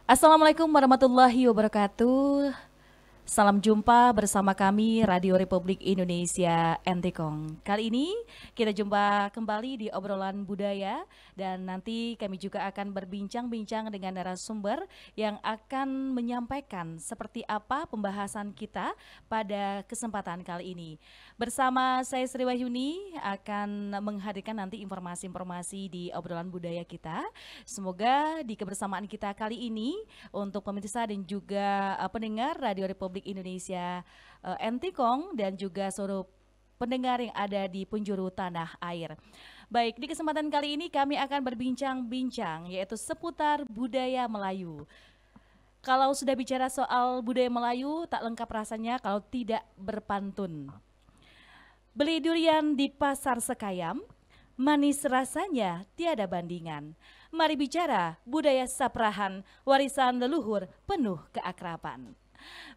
Assalamualaikum warahmatullahi wabarakatuh. Salam jumpa bersama kami Radio Republik Indonesia NTKONG. Kali ini kita jumpa kembali di obrolan budaya dan nanti kami juga akan berbincang-bincang dengan narasumber yang akan menyampaikan seperti apa pembahasan kita pada kesempatan kali ini. Bersama saya Sri Wahyuni akan menghadirkan nanti informasi-informasi di obrolan budaya kita. Semoga di kebersamaan kita kali ini untuk pemirsa dan juga pendengar Radio Republik Indonesia NTKONG dan juga seluruh pendengar yang ada di penjuru tanah air. Baik, di kesempatan kali ini kami akan berbincang-bincang yaitu seputar budaya Melayu. Kalau sudah bicara soal budaya Melayu, tak lengkap rasanya kalau tidak berpantun. Beli durian di pasar Sekayam, manis rasanya tiada bandingan. Mari bicara budaya Saprahan, warisan leluhur penuh keakraban.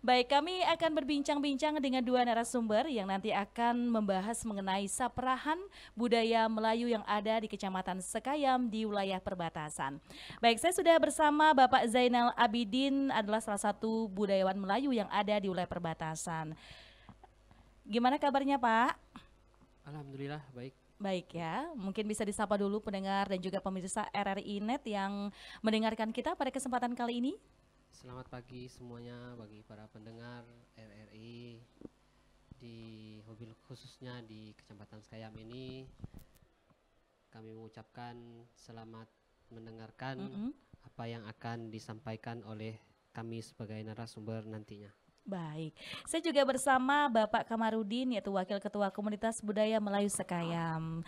Baik, kami akan berbincang-bincang dengan dua narasumber yang nanti akan membahas mengenai Saprahan budaya Melayu yang ada di Kecamatan Sekayam di wilayah perbatasan. Baik, saya sudah bersama Bapak Zainal Abidin, adalah salah satu budayawan Melayu yang ada di wilayah perbatasan. Gimana kabarnya, Pak? Alhamdulillah baik. Baik ya, mungkin bisa disapa dulu pendengar dan juga pemirsa RRI Net yang mendengarkan kita pada kesempatan kali ini. Selamat pagi semuanya bagi para pendengar RRI di Hobil khususnya di Kecamatan Sekayam ini. Kami mengucapkan selamat mendengarkan apa yang akan disampaikan oleh kami sebagai narasumber nantinya. Baik, saya juga bersama Bapak Kamarudin yaitu Wakil Ketua Komunitas Budaya Melayu Sekayam.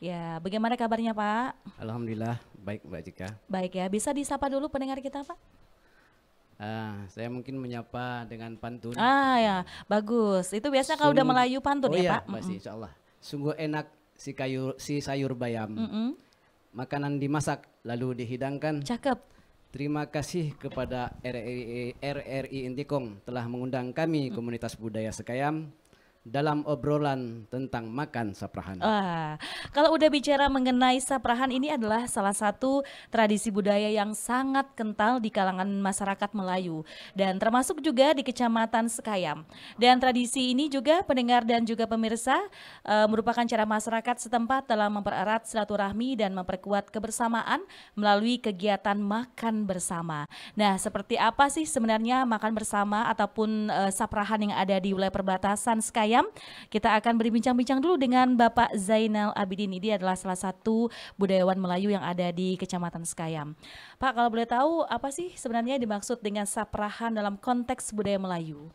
Ya, bagaimana kabarnya Pak? Alhamdulillah baik Mbak Jika. Baik ya, bisa disapa dulu pendengar kita Pak? Saya mungkin menyapa dengan pantun. Ya, bagus. Itu biasa kalau udah Melayu pantun ya Pak? Pasti insya Allah. Sungguh enak si sayur bayam. Makanan dimasak lalu dihidangkan. Cakep. Terima kasih kepada RRI NTKONG telah mengundang kami Komunitas Budaya Sekayam dalam obrolan tentang makan Saprahan. Kalau udah bicara mengenai Saprahan, ini adalah salah satu tradisi budaya yang sangat kental di kalangan masyarakat Melayu dan termasuk juga di Kecamatan Sekayam. Dan tradisi ini juga pendengar dan juga pemirsa merupakan cara masyarakat setempat dalam mempererat silaturahmi dan memperkuat kebersamaan melalui kegiatan makan bersama. Nah, seperti apa sih sebenarnya makan bersama ataupun Saprahan yang ada di wilayah perbatasan Sekayam? Kita akan berbincang-bincang dulu dengan Bapak Zainal Abidin. Dia adalah salah satu budayawan Melayu yang ada di Kecamatan Sekayam. Pak, kalau boleh tahu apa sih sebenarnya dimaksud dengan Saprahan dalam konteks budaya Melayu?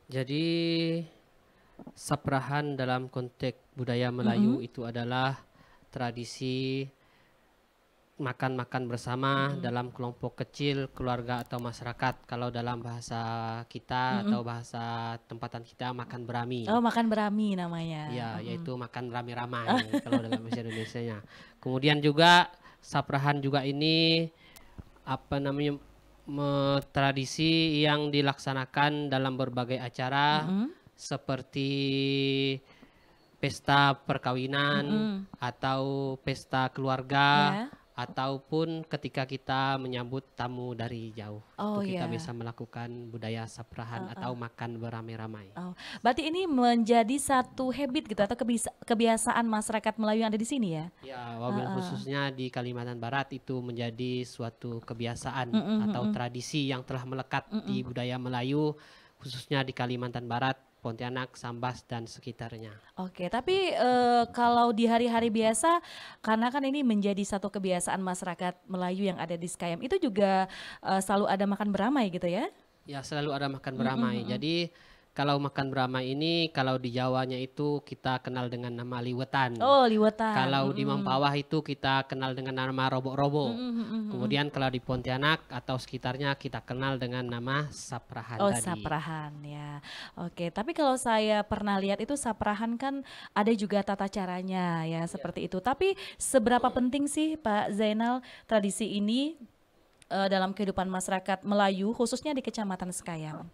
Jadi Saprahan dalam konteks budaya Melayu itu adalah tradisi makan-makan bersama dalam kelompok kecil, keluarga atau masyarakat. Kalau dalam bahasa kita atau bahasa tempatan kita makan berami. Oh, makan berami namanya. Ya, yaitu makan ramai-ramai kalau dalam bahasa Indonesianya. Kemudian juga Saprahan juga ini tradisi yang dilaksanakan dalam berbagai acara seperti pesta perkawinan atau pesta keluarga. Ataupun ketika kita menyambut tamu dari jauh, kita bisa melakukan budaya Saprahan atau makan beramai-ramai. Berarti ini menjadi satu habit gitu atau kebiasaan masyarakat Melayu yang ada di sini ya? Ya, wabil khususnya di Kalimantan Barat itu menjadi suatu kebiasaan atau tradisi yang telah melekat di budaya Melayu, khususnya di Kalimantan Barat, Pontianak, Sambas, dan sekitarnya. Oke, tapi kalau di hari-hari biasa, karena kan ini menjadi satu kebiasaan masyarakat Melayu yang ada di Sekayam, itu juga selalu ada makan beramai gitu ya? Ya, selalu ada makan beramai. Jadi kalau makan beramai ini, kalau di Jawanya itu kita kenal dengan nama liwetan. Oh, liwetan. Kalau di Mempawah itu kita kenal dengan nama robok-robok. Kemudian kalau di Pontianak atau sekitarnya kita kenal dengan nama Saprahan tadi. Saprahan ya. Oke, tapi kalau saya pernah lihat itu Saprahan kan ada juga tata caranya ya seperti itu. Tapi seberapa penting sih Pak Zainal tradisi ini dalam kehidupan masyarakat Melayu khususnya di Kecamatan Sekayam?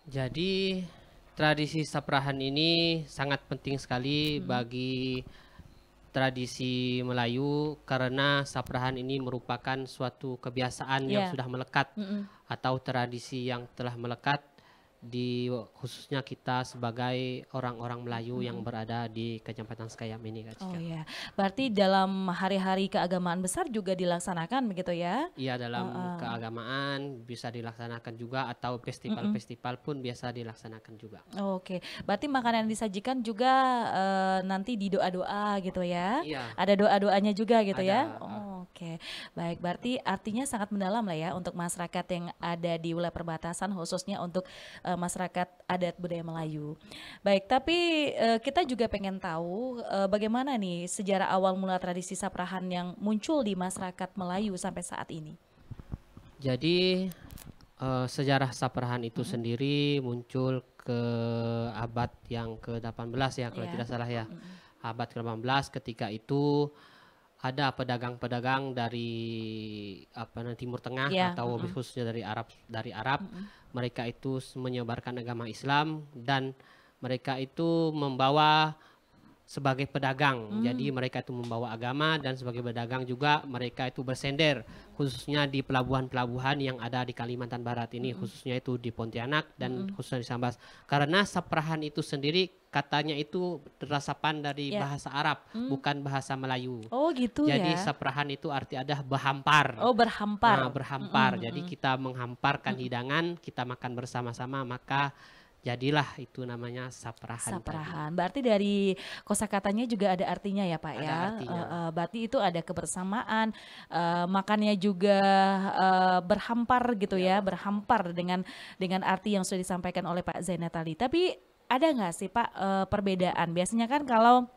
Jadi tradisi Saprahan ini sangat penting sekali bagi tradisi Melayu karena saprahan ini merupakan suatu kebiasaan yang Ya. sudah melekat Mm-mm. atau tradisi yang telah melekat di khususnya kita sebagai orang-orang Melayu yang berada di Kecamatan Sekayam ini, Kak Oh Cika. ya, berarti dalam hari-hari keagamaan besar juga dilaksanakan begitu ya? Iya, dalam keagamaan bisa dilaksanakan juga atau festival-festival pun biasa dilaksanakan juga. Oke, berarti makanan yang disajikan juga nanti di doa-doa gitu ya? Iya, Ada doa-doanya juga gitu ya? ada. Oke, baik. Berarti artinya sangat mendalam lah ya untuk masyarakat yang ada di wilayah perbatasan, khususnya untuk masyarakat adat budaya Melayu. Baik, tapi kita juga pengen tahu bagaimana nih sejarah awal mula tradisi saprahan yang muncul di masyarakat Melayu sampai saat ini. Jadi sejarah saprahan itu sendiri muncul ke abad yang ke-18 ya kalau Ya. tidak salah ya. Abad ke-18 ketika itu ada pedagang-pedagang dari Timur Tengah Ya, atau lebih khususnya dari Arab. Mereka itu menyebarkan agama Islam dan mereka itu membawa sebagai pedagang. Jadi mereka itu membawa agama dan sebagai pedagang juga mereka itu bersender khususnya di pelabuhan-pelabuhan yang ada di Kalimantan Barat ini, khususnya itu di Pontianak dan khususnya di Sambas. Karena saprahan itu sendiri katanya itu resapan dari Ya. bahasa Arab, bukan bahasa Melayu. Oh gitu Jadi ya? saprahan itu arti ada berhampar. Oh berhampar. Nah, berhampar. Jadi kita menghamparkan hidangan, kita makan bersama-sama, maka jadilah itu namanya saprahan. tadi. Saprahan. Berarti dari kosakatanya juga ada artinya ya Pak Ada ya. artinya. Berarti itu ada kebersamaan, makannya juga berhampar gitu ya, berhampar dengan arti yang sudah disampaikan oleh Pak Zainal tadi. Tapi ada nggak sih Pak perbedaan? Biasanya kan kalau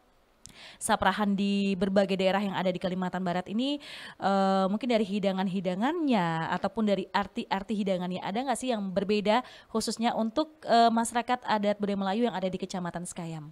saprahan di berbagai daerah yang ada di Kalimantan Barat ini mungkin dari hidangan-hidangannya ataupun dari arti-arti hidangannya ada nggak sih yang berbeda khususnya untuk masyarakat adat budaya Melayu yang ada di Kecamatan Sekayam?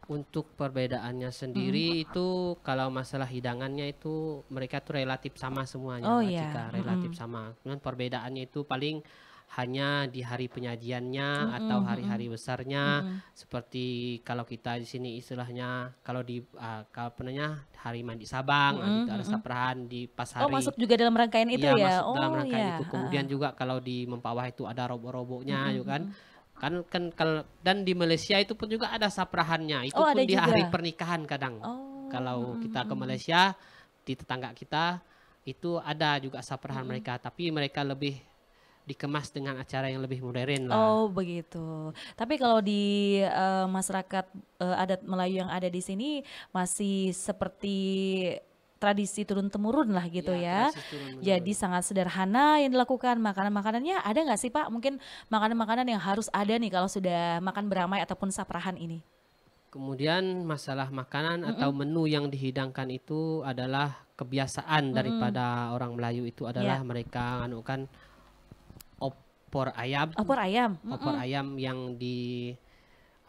Untuk perbedaannya sendiri itu kalau masalah hidangannya itu mereka tuh relatif sama semuanya, Oh Mbak iya, Cika, relatif sama. Cuman perbedaannya itu paling hanya di hari penyajiannya atau hari-hari besarnya, seperti kalau kita di sini istilahnya kalau di kalau apa namanya, hari mandi Sabang, nah gitu ada saprahan di pas Oh hari. masuk juga dalam rangkaian itu Iya, ya? masuk dalam Oh rangkaian ya. itu. Kemudian juga kalau di Mempawah itu ada robo-robonya juga kan kalau dan di Malaysia itu pun juga ada saprahannya. Itu Oh, pun ada di juga. hari pernikahan kadang. Oh, Kalau kita ke Malaysia di tetangga kita itu ada juga saprahan mereka, tapi mereka lebih dikemas dengan acara yang lebih modern lah. Oh begitu. Tapi kalau di masyarakat adat Melayu yang ada di sini masih seperti tradisi turun temurun lah gitu ya. tradisi turun-menurun. Jadi sangat sederhana yang dilakukan. Makanan-makanannya ada nggak sih Pak? Mungkin makanan-makanan yang harus ada nih kalau sudah makan beramai ataupun saprahan ini. Kemudian masalah makanan atau menu yang dihidangkan itu adalah kebiasaan daripada orang Melayu itu adalah mereka anukan opor ayam. Opor ayam. Opor ayam yang di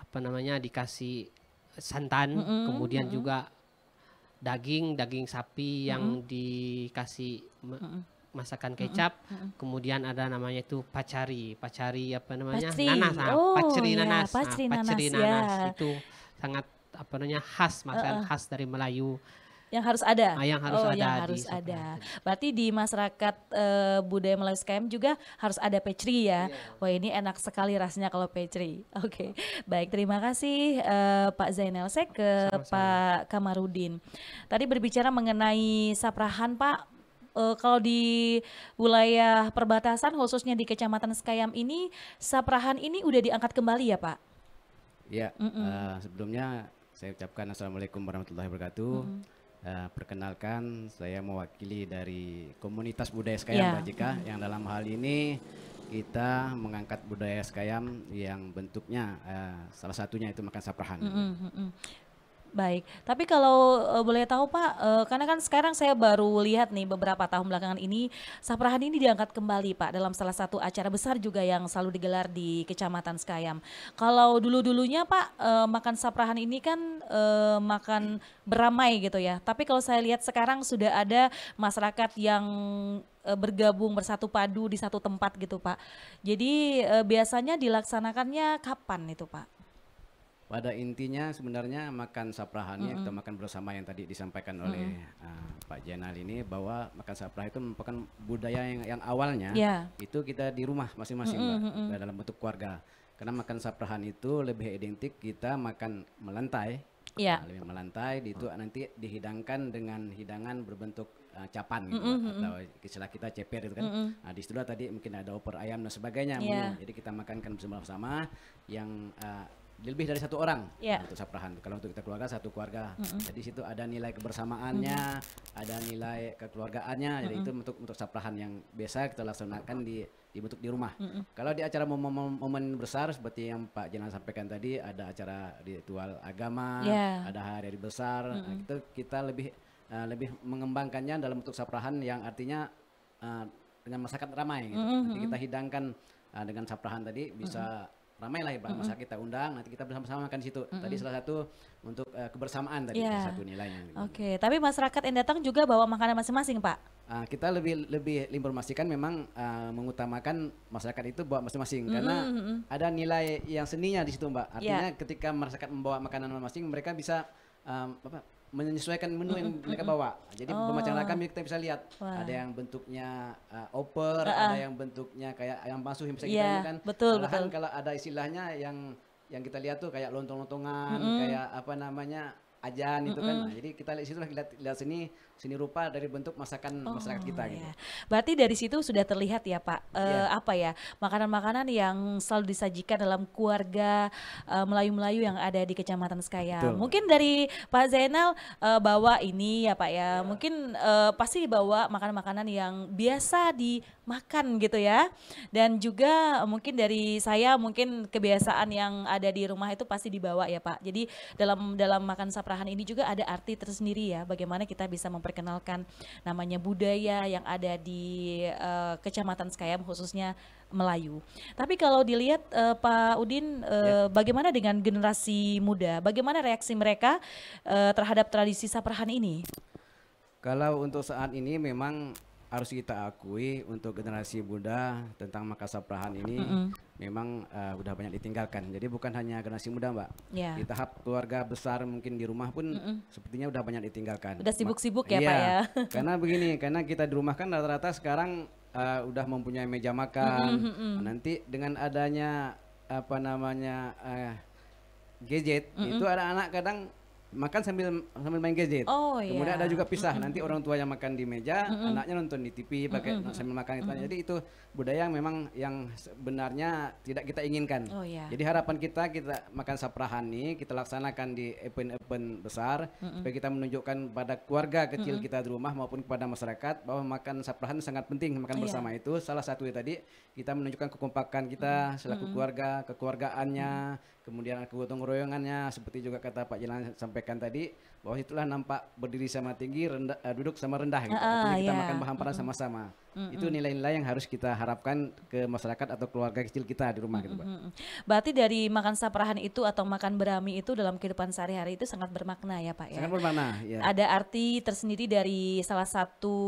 apa namanya dikasih santan, kemudian juga daging sapi yang dikasih masakan kecap, kemudian ada namanya itu pacari apa namanya Pacri. nanas, Oh, paceri ya, nanas, pacri paceri nanas, ya. nanas itu sangat apa namanya khas, masakan khas dari Melayu. Yang harus ada. Yang harus oh, ada yang di harus saprahan ada. tadi. Berarti di masyarakat budaya Melayu Sekayam juga harus ada pecri ya. Wah, ini enak sekali rasanya kalau pecri. Oke. Baik, terima kasih Pak Zainal. Saya ke Pak Kamarudin. Tadi berbicara mengenai saprahan, Pak. Kalau di wilayah perbatasan khususnya di Kecamatan Sekayam ini, saprahan ini udah diangkat kembali ya, Pak? Ya, sebelumnya saya ucapkan Assalamualaikum warahmatullahi wabarakatuh. Perkenalkan, saya mewakili dari komunitas budaya Sekayam, Ya. Mbak Jika, yang dalam hal ini kita mengangkat budaya Sekayam yang bentuknya salah satunya itu makan saprahan. Baik, tapi kalau boleh tahu Pak, karena kan sekarang saya baru lihat nih beberapa tahun belakangan ini saprahan ini diangkat kembali Pak dalam salah satu acara besar juga yang selalu digelar di Kecamatan Sekayam. Kalau dulu-dulunya Pak makan saprahan ini kan makan beramai gitu ya. Tapi kalau saya lihat sekarang sudah ada masyarakat yang bergabung bersatu padu di satu tempat gitu Pak. Jadi biasanya dilaksanakannya kapan itu Pak? Pada intinya sebenarnya makan saprahannya kita makan bersama yang tadi disampaikan oleh Pak Jenal ini, bahwa makan saprah itu merupakan budaya yang awalnya itu kita di rumah masing-masing Mbak, dalam bentuk keluarga. Karena makan saprahan itu lebih identik kita makan melantai. Lebih melantai itu nanti dihidangkan dengan hidangan berbentuk capan gitu, atau istilah kita ceper itu kan. Nah, di situ tadi mungkin ada opor ayam dan sebagainya. Jadi kita makankan bersama-sama yang lebih dari satu orang untuk saprahan. Kalau untuk kita keluarga, satu keluarga. Jadi situ ada nilai kebersamaannya, ada nilai kekeluargaannya. Jadi itu untuk saprahan yang biasa kita laksanakan dibentuk di rumah. Kalau di acara momen besar seperti yang Pak Jenal sampaikan tadi, ada acara ritual agama, ada hari besar, itu kita lebih mengembangkannya dalam bentuk saprahan yang artinya dengan masyarakat ramai. Gitu. Nanti kita hidangkan dengan saprahan tadi bisa ramai lah ya Pak, masyarakat kita undang, nanti kita bersama-sama makan di situ. Tadi salah satu untuk kebersamaan tadi, satu nilainya. Oke, tapi masyarakat yang datang juga bawa makanan masing-masing Pak? Kita lebih informasikan memang mengutamakan masyarakat itu bawa masing-masing, karena ada nilai yang seninya di situ Mbak. Artinya ketika masyarakat membawa makanan masing-masing, mereka bisa menyesuaikan menu yang mereka bawa. Jadi bermacam ragam kita bisa lihat. Ada yang bentuknya oper, ada yang bentuknya kayak ayam basuh yang bisa kita lihat kan. Betul. Kalau ada istilahnya yang kita lihat tuh kayak lontong-lontongan, kayak apa namanya ajan itu kan. Nah, jadi kita lihat seni rupa dari bentuk masakan masyarakat kita gitu. Berarti dari situ sudah terlihat ya Pak, apa ya, makanan-makanan yang selalu disajikan dalam keluarga Melayu-Melayu yang ada di Kecamatan Sekayam. Mungkin dari Pak Zainal bawa ini ya Pak ya, mungkin pasti bawa makanan-makanan yang biasa dimakan gitu ya. Dan juga mungkin dari saya mungkin kebiasaan yang ada di rumah itu pasti dibawa ya Pak. Jadi dalam makan saprahan ini juga ada arti tersendiri ya, bagaimana kita bisa memperkenalkan namanya budaya yang ada di Kecamatan Sekayam khususnya Melayu. Tapi kalau dilihat Pak Udin, bagaimana dengan generasi muda? Bagaimana reaksi mereka terhadap tradisi saprahan ini? Kalau untuk saat ini memang harus kita akui untuk generasi muda tentang makan saprahan ini memang udah banyak ditinggalkan. Jadi bukan hanya generasi muda Mbak, di tahap keluarga besar mungkin di rumah pun sepertinya udah banyak ditinggalkan. Udah sibuk-sibuk ya Pak ya. Karena begini, karena kita di rumah kan rata-rata sekarang udah mempunyai meja makan. Nanti dengan adanya apa namanya gadget, itu ada anak kadang makan sambil main gadget. Kemudian ada juga pisah. Nanti orang tuanya makan di meja, anaknya nonton di TV pakai sambil makan itu. Jadi itu budaya yang memang yang sebenarnya tidak kita inginkan. Jadi harapan kita makan saprahan ini kita laksanakan di event-event besar supaya kita menunjukkan pada keluarga kecil kita di rumah maupun kepada masyarakat bahwa makan saprahan sangat penting, makan bersama itu. Salah satu tadi kita menunjukkan kekompakan kita selaku keluarga, kekeluargaannya, kemudian kegotong royongannya, seperti juga kata Pak Jelan sampaikan tadi, bahwa itulah nampak berdiri sama tinggi, duduk sama rendah gitu. Artinya kita makan berhamparan sama-sama. Itu nilai-nilai yang harus kita harapkan ke masyarakat atau keluarga kecil kita di rumah gitu Pak. Berarti dari makan saprahan itu atau makan berami itu dalam kehidupan sehari-hari itu sangat bermakna ya Pak ya. Sangat bermakna, ya. Ada arti tersendiri dari salah satu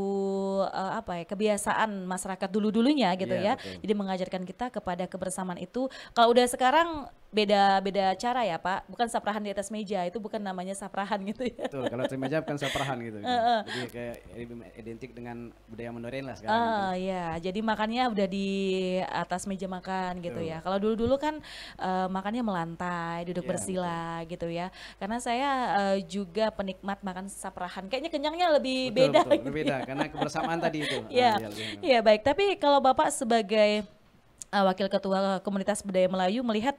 kebiasaan masyarakat dulu-dulunya gitu ya. Betul. Jadi mengajarkan kita kepada kebersamaan itu. Kalau udah sekarang beda cara ya Pak, bukan saprahan di atas meja, itu bukan namanya saprahan gitu ya. Betul, kalau atas meja bukan saprahan gitu. Jadi kayak identik dengan budaya modern lah sekarang. Ya, jadi makannya udah di atas meja makan gitu ya. Kalau dulu-dulu kan makannya melantai, duduk bersila gitu ya. Karena saya juga penikmat makan saprahan, kayaknya kenyangnya lebih beda. Betul, gitu beda karena kebersamaan tadi itu. Iya, baik. Tapi kalau Bapak sebagai Wakil Ketua Komunitas Budaya Melayu melihat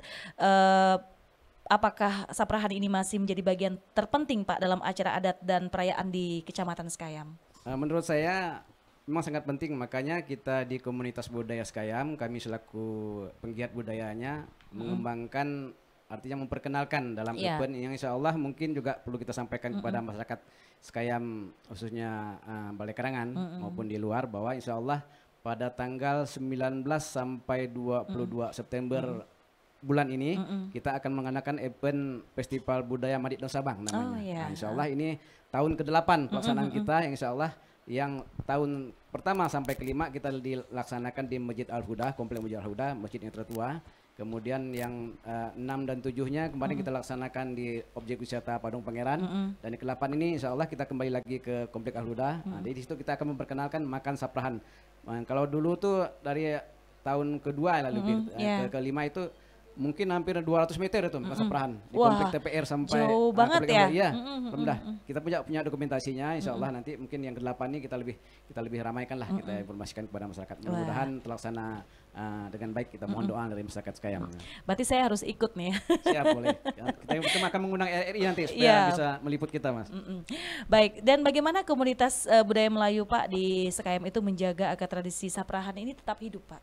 apakah saprahan ini masih menjadi bagian terpenting Pak dalam acara adat dan perayaan di Kecamatan Sekayam? Menurut saya memang sangat penting, makanya kita di Komunitas Budaya Sekayam, kami selaku penggiat budayanya mengembangkan, artinya memperkenalkan dalam event yang insya Allah mungkin juga perlu kita sampaikan kepada masyarakat Sekayam khususnya Balai Karangan maupun di luar, bahwa insya Allah pada tanggal 19 sampai 22 September bulan ini kita akan mengadakan event Festival Budaya Madit dan Sabang namanya. Nah, insya Allah ini tahun ke-8 pelaksanaan kita, yang insya Allah yang tahun pertama sampai ke-5 kita dilaksanakan di Masjid Al-Huda, Komplek Masjid Al-Huda, masjid yang tertua. Kemudian yang 6 dan 7-nya kemarin kita laksanakan di objek wisata Padang Pangeran. Dan yang ke-8 ini insya Allah kita kembali lagi ke Komplek Al-Huda. Nah, di situ kita akan memperkenalkan makan saprahan. Kalau dulu tuh dari tahun kedua lebih ke-5 itu mungkin hampir 200 meter itu makan saprahan di komplek TPR sampai jauh banget ya. Iya, rendah. Kita punya dokumentasinya, insya Allah nanti mungkin yang ke-8 ini kita lebih ramaikan lah, kita informasikan kepada masyarakat. Mudah-mudahan terlaksana dengan baik. Kita mohon doa dari masyarakat Sekayam. Berarti saya harus ikut nih. Siap, boleh. Kita akan mengundang RRI nanti supaya bisa meliput kita, Mas. Baik, dan bagaimana komunitas budaya Melayu Pak di Sekayam itu menjaga agar tradisi saprahan ini tetap hidup, Pak?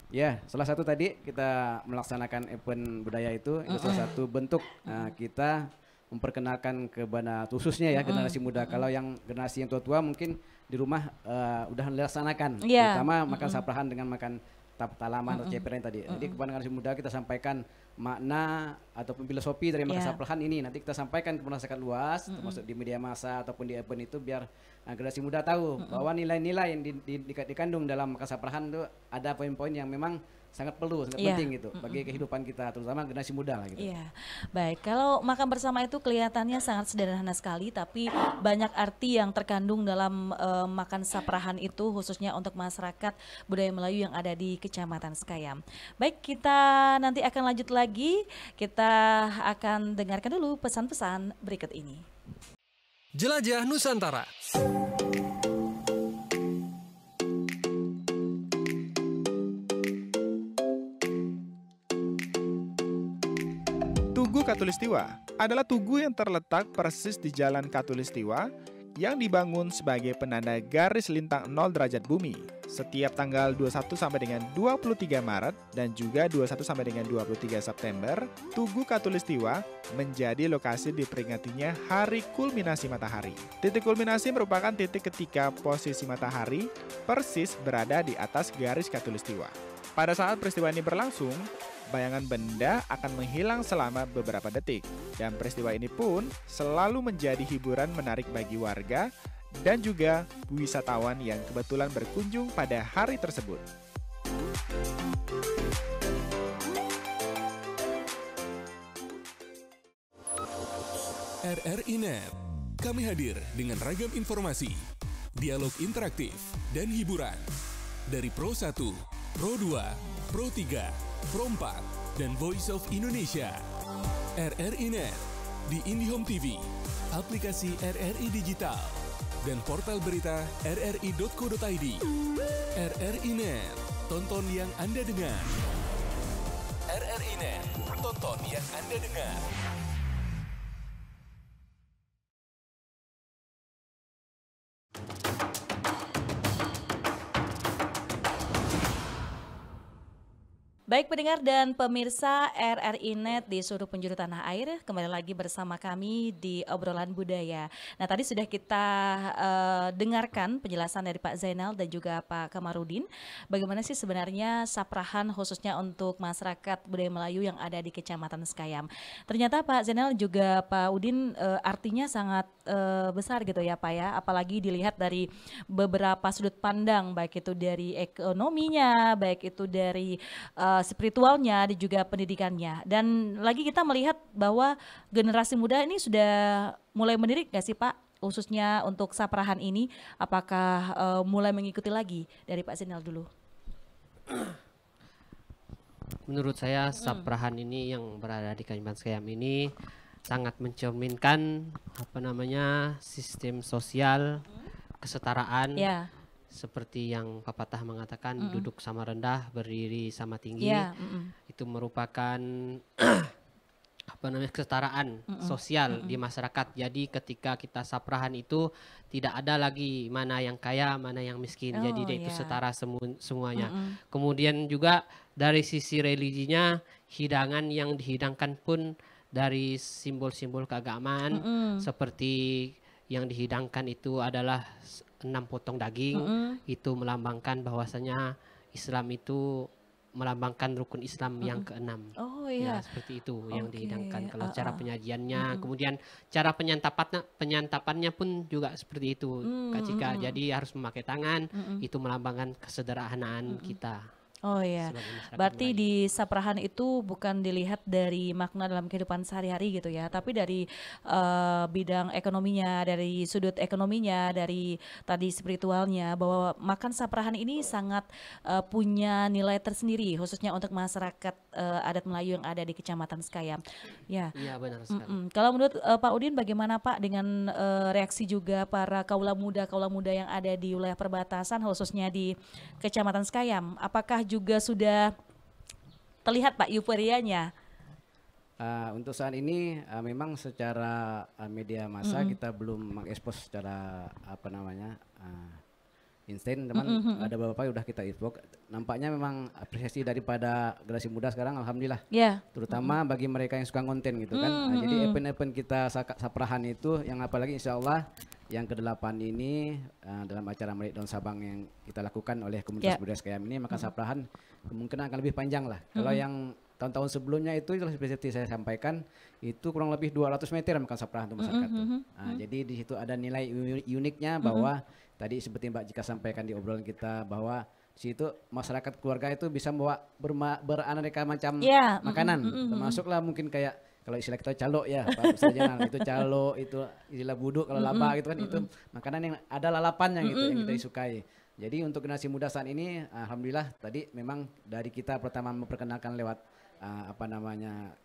Ya, salah satu tadi kita melaksanakan event budaya itu salah satu bentuk kita memperkenalkan kepada khususnya ya generasi muda. Kalau yang generasi yang tua-tua mungkin di rumah udah melaksanakan, terutama makan saprahan dengan makan talaman atau ceperan tadi. Jadi kepada generasi muda kita sampaikan makna ataupun filosofi dari makan saprahan ini. Nanti kita sampaikan ke masyarakat luas, termasuk di media massa ataupun di event itu biar generasi muda tahu bahwa nilai-nilai yang dikandung dalam makan saprahan itu ada poin-poin yang memang sangat perlu, sangat penting gitu bagi kehidupan kita, terutama generasi muda lah gitu. Iya, baik. Kalau makan bersama itu kelihatannya sangat sederhana sekali, tapi banyak arti yang terkandung dalam makan saprahan itu, khususnya untuk masyarakat budaya Melayu yang ada di Kecamatan Sekayam. Baik, kita nanti akan lanjut lagi. Kita akan dengarkan dulu pesan-pesan berikut ini. Jelajah Nusantara. Tugu Katulistiwa adalah tugu yang terletak persis di Jalan Katulistiwa yang dibangun sebagai penanda garis lintang 0 derajat bumi setiap tanggal 21 sampai dengan 23 Maret dan juga 21 sampai dengan 23 September. Tugu Katulistiwa menjadi lokasi diperingatinya Hari Kulminasi Matahari. Titik kulminasi merupakan titik ketika posisi matahari persis berada di atas garis Katulistiwa. Pada saat peristiwa ini berlangsung, bayangan benda akan menghilang selama beberapa detik. Dan peristiwa ini pun selalu menjadi hiburan menarik bagi warga dan juga wisatawan yang kebetulan berkunjung pada hari tersebut. RRI Net. Kami hadir dengan ragam informasi, dialog interaktif, dan hiburan. Dari Pro 1, Pro 2, Pro 3, Pro 4, dan Voice of Indonesia. RRI Net di IndiHome TV, aplikasi RRI Digital, dan portal berita rri.co.id. RRI Net, tonton yang Anda dengar. RRI Net, tonton yang Anda dengar. Baik pendengar dan pemirsa RRI Net di seluruh penjuru tanah air, kembali lagi bersama kami di Obrolan Budaya. Nah tadi sudah kita dengarkan penjelasan dari Pak Zainal dan juga Pak Kamarudin. Bagaimana sih sebenarnya saprahan khususnya untuk masyarakat budaya Melayu yang ada di Kecamatan Sekayam. Ternyata Pak Zainal juga Pak Udin artinya sangat besar gitu ya Pak ya. Apalagi dilihat dari beberapa sudut pandang, baik itu dari ekonominya, baik itu dari spiritualnya dan juga pendidikannya. Dan lagi kita melihat bahwa generasi muda ini sudah mulai melirik gak sih Pak, khususnya untuk saprahan ini, apakah mulai mengikuti lagi? Dari Pak Zainal dulu. Menurut saya saprahan ini yang berada di Kecamatan Sekayam ini sangat mencerminkan sistem sosial, kesetaraan. Seperti yang pepatah mengatakan duduk sama rendah, berdiri sama tinggi. Itu merupakan kesetaraan sosial di masyarakat. Jadi ketika kita saprahan itu tidak ada lagi mana yang kaya, mana yang miskin. Jadi dia itu setara semuanya. Kemudian juga dari sisi religinya, hidangan yang dihidangkan pun dari simbol-simbol keagamaan, seperti yang dihidangkan itu adalah 6 potong daging. Itu melambangkan bahwasanya Islam itu melambangkan rukun Islam yang ke-6. Ya, seperti itu yang dihidangkan kalau cara penyajiannya. Kemudian cara penyantapannya pun juga seperti itu Kak Cika. Jadi harus memakai tangan, itu melambangkan kesederhanaan kita. Oh ya, berarti di saprahan itu bukan dilihat dari makna dalam kehidupan sehari-hari gitu ya, tapi dari bidang ekonominya, dari sudut ekonominya, dari tadi spiritualnya, bahwa makan saprahan ini sangat punya nilai tersendiri, khususnya untuk masyarakat adat Melayu yang ada di Kecamatan Sekayam. Ya. Iya benar sekali. Kalau menurut Pak Udin bagaimana Pak dengan reaksi juga para kaula muda yang ada di wilayah perbatasan khususnya di Kecamatan Sekayam? Apakah juga sudah terlihat Pak euforianya? Untuk saat ini memang secara media massa kita belum mengekspos secara instan, teman. Ada beberapa yang udah kita info. Nampaknya memang apresiasi daripada generasi muda sekarang, alhamdulillah. Terutama bagi mereka yang suka konten gitu kan. Jadi event-event kita saprahan itu, yang apalagi insya Allah yang ke-8 ini dalam acara Melik Daun Sabang yang kita lakukan oleh komunitas budaya Sekayam ini, maka saprahan kemungkinan akan lebih panjang lah. Kalau yang tahun-tahun sebelumnya itu seperti saya sampaikan, itu kurang lebih 200 meter makan saprahan untuk masyarakat. Jadi di situ ada nilai uniknya bahwa tadi seperti Mbak Jika sampaikan di obrolan kita, bahwa di situ masyarakat keluarga itu bisa membawa beraneka macam makanan, termasuklah mungkin kayak kalau istilah kita calo ya Pak Ustaz Jenal, itu calo, itu istilah buduk, kalau laba gitu kan, itu makanan yang ada lalapannya gitu yang kita disukai. Jadi untuk generasi muda saat ini, alhamdulillah tadi memang dari kita pertama memperkenalkan lewat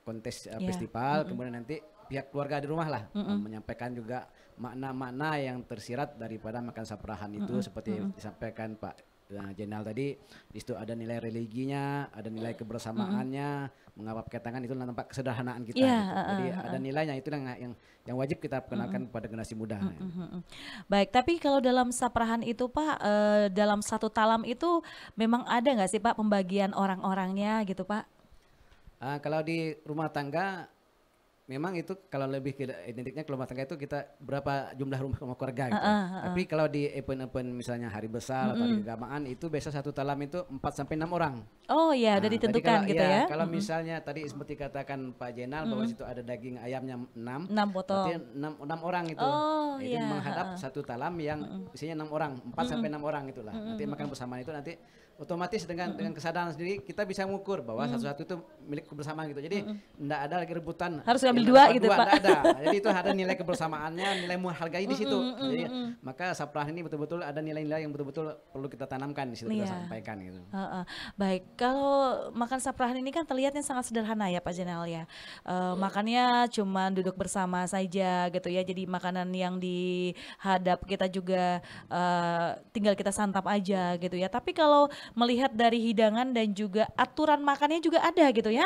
kontes festival, kemudian nanti pihak keluarga di rumah lah menyampaikan juga makna-makna yang tersirat daripada makan saprahan itu, seperti disampaikan Pak Jenal tadi. Di situ ada nilai religinya, ada nilai kebersamaannya, mengapa pakai tangan, itu nampak kesederhanaan kita. Gitu. Jadi ada nilainya, itu yang wajib kita perkenalkan pada generasi muda. Baik, tapi kalau dalam saprahan itu Pak, dalam satu talam itu memang ada nggak sih Pak pembagian orang-orangnya gitu Pak? Kalau di rumah tangga, memang itu kalau lebih identiknya ke rumah tangga itu kita berapa jumlah rumah keluarga gitu. Tapi kalau di event-event misalnya hari besar atau di keagamaan, itu biasa satu talam itu 4 sampai 6 orang. Oh iya, udah ditentukan kalau, gitu ya. Kalau misalnya tadi seperti katakan Pak Jenal bahwa situ ada daging ayamnya 6 potong. Berarti 6 orang itu. Itu menghadap satu talam yang isinya 6 orang, 4 sampai 6 orang itulah. Nanti makan bersama itu nanti otomatis dengan kesadaran sendiri kita bisa mengukur bahwa satu-satu itu milik kebersamaan gitu. Jadi enggak ada lagi rebutan. Harus ambil dua gitu Pak. Enggak ada. Jadi itu ada nilai kebersamaannya, nilai menghargai di situ. Jadi maka saprahan ini betul-betul ada nilai-nilai yang betul-betul perlu kita tanamkan di situ, kita sampaikan gitu. Baik, kalau makan saprahan ini kan terlihatnya sangat sederhana ya Pak Jenal ya. Makannya cuma duduk bersama saja gitu ya. Jadi makanan yang dihadap kita juga tinggal kita santap aja gitu ya. Tapi kalau melihat dari hidangan dan juga aturan makannya juga ada gitu ya.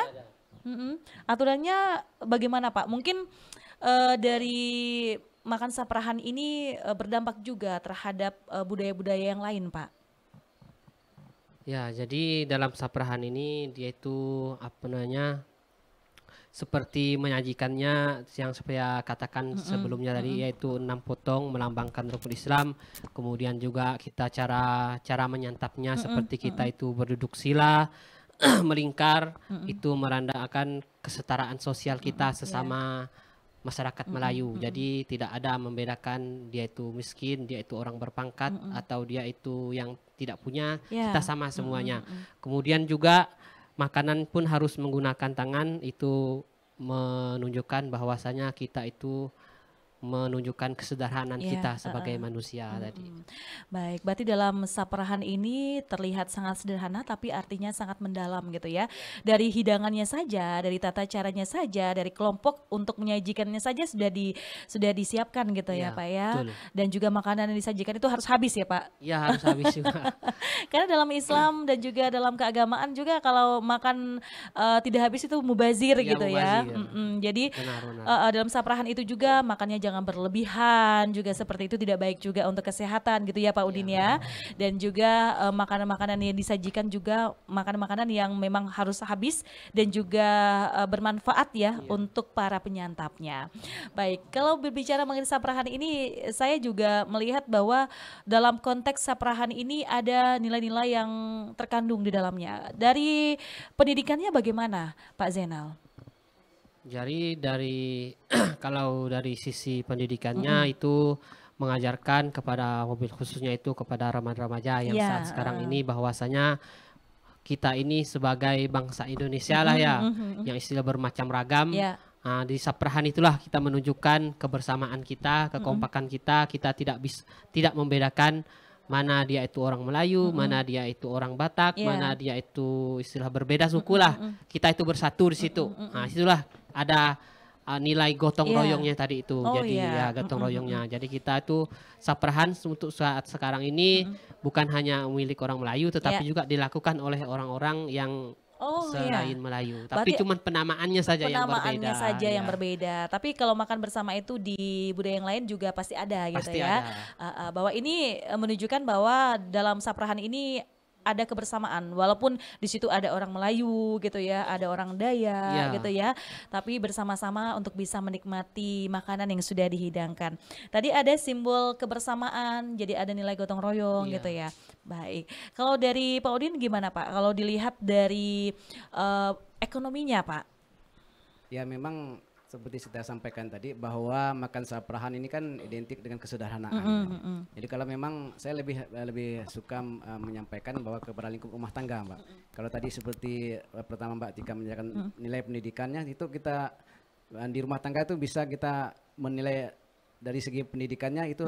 Aturannya bagaimana Pak? Mungkin dari makan saprahan ini berdampak juga terhadap budaya-budaya yang lain Pak. Ya, jadi dalam saprahan ini dia itu seperti menyajikannya yang saya katakan sebelumnya tadi, yaitu 6 potong melambangkan rukun Islam. Kemudian juga kita cara menyantapnya seperti kita itu berduduk sila, melingkar, itu merandangkan kesetaraan sosial kita sesama masyarakat Melayu. Jadi tidak ada membedakan dia itu miskin, dia itu orang berpangkat, atau dia itu yang tidak punya, kita sama semuanya. Kemudian juga makanan pun harus menggunakan tangan, itu menunjukkan bahwasanya kita itu menunjukkan kesederhanaan kita sebagai manusia tadi. Baik, berarti dalam saprahan ini terlihat sangat sederhana tapi artinya sangat mendalam gitu ya. Dari hidangannya saja, dari tata caranya saja, dari kelompok untuk menyajikannya saja sudah disiapkan gitu ya Pak ya. Betul. Dan juga makanan yang disajikan itu harus habis ya Pak. Iya, harus habis juga. Karena dalam Islam dan juga dalam keagamaan juga kalau makan tidak habis itu mubazir gitu ya. Jadi benar. Dalam saprahan itu juga makannya jangan berlebihan, juga seperti itu tidak baik juga untuk kesehatan gitu ya Pak Udin ya. Dan juga makanan-makanan yang disajikan juga makanan-makanan yang memang harus habis dan juga bermanfaat ya untuk para penyantapnya. Baik, kalau berbicara mengenai saprahan ini, saya juga melihat bahwa dalam konteks saprahan ini ada nilai-nilai yang terkandung di dalamnya. Dari pendidikannya bagaimana Pak Zainal? Jadi kalau dari sisi pendidikannya itu mengajarkan kepada mobil khususnya itu kepada remaja-remaja yang saat sekarang ini bahwasanya kita ini sebagai bangsa Indonesia lah ya, yang istilah bermacam ragam. Di Saprahan itulah kita menunjukkan kebersamaan kita, kekompakan kita. Kita tidak membedakan mana dia itu orang Melayu, mana dia itu orang Batak, mana dia itu istilah berbeda suku lah. Kita itu bersatu di situ. Situlah ada nilai gotong royongnya tadi itu. Jadi ya gotong royongnya. Jadi kita itu Saprahan untuk saat sekarang ini bukan hanya milik orang Melayu, tetapi juga dilakukan oleh orang-orang yang selain Melayu. Tapi cuma penamaannya saja yang berbeda. Penamaannya saja yang berbeda. Tapi kalau makan bersama itu di budaya yang lain juga pasti ada gitu pasti ya. Ada. Bahwa ini menunjukkan bahwa dalam Saprahan ini ada kebersamaan, walaupun di situ ada orang Melayu gitu ya, ada orang Dayak gitu ya, tapi bersama-sama untuk bisa menikmati makanan yang sudah dihidangkan. Tadi ada simbol kebersamaan, jadi ada nilai gotong royong gitu ya. Baik, kalau dari Pak Udin gimana Pak? Kalau dilihat dari ekonominya Pak? Ya memang seperti saya sampaikan tadi bahwa makan Saprahan ini kan identik dengan kesederhanaan. Jadi kalau memang saya lebih suka menyampaikan bahwa kepada lingkup rumah tangga, Mbak. Kalau tadi seperti pertama Mbak Tika menjelaskan nilai pendidikannya, itu kita di rumah tangga itu bisa kita menilai dari segi pendidikannya itu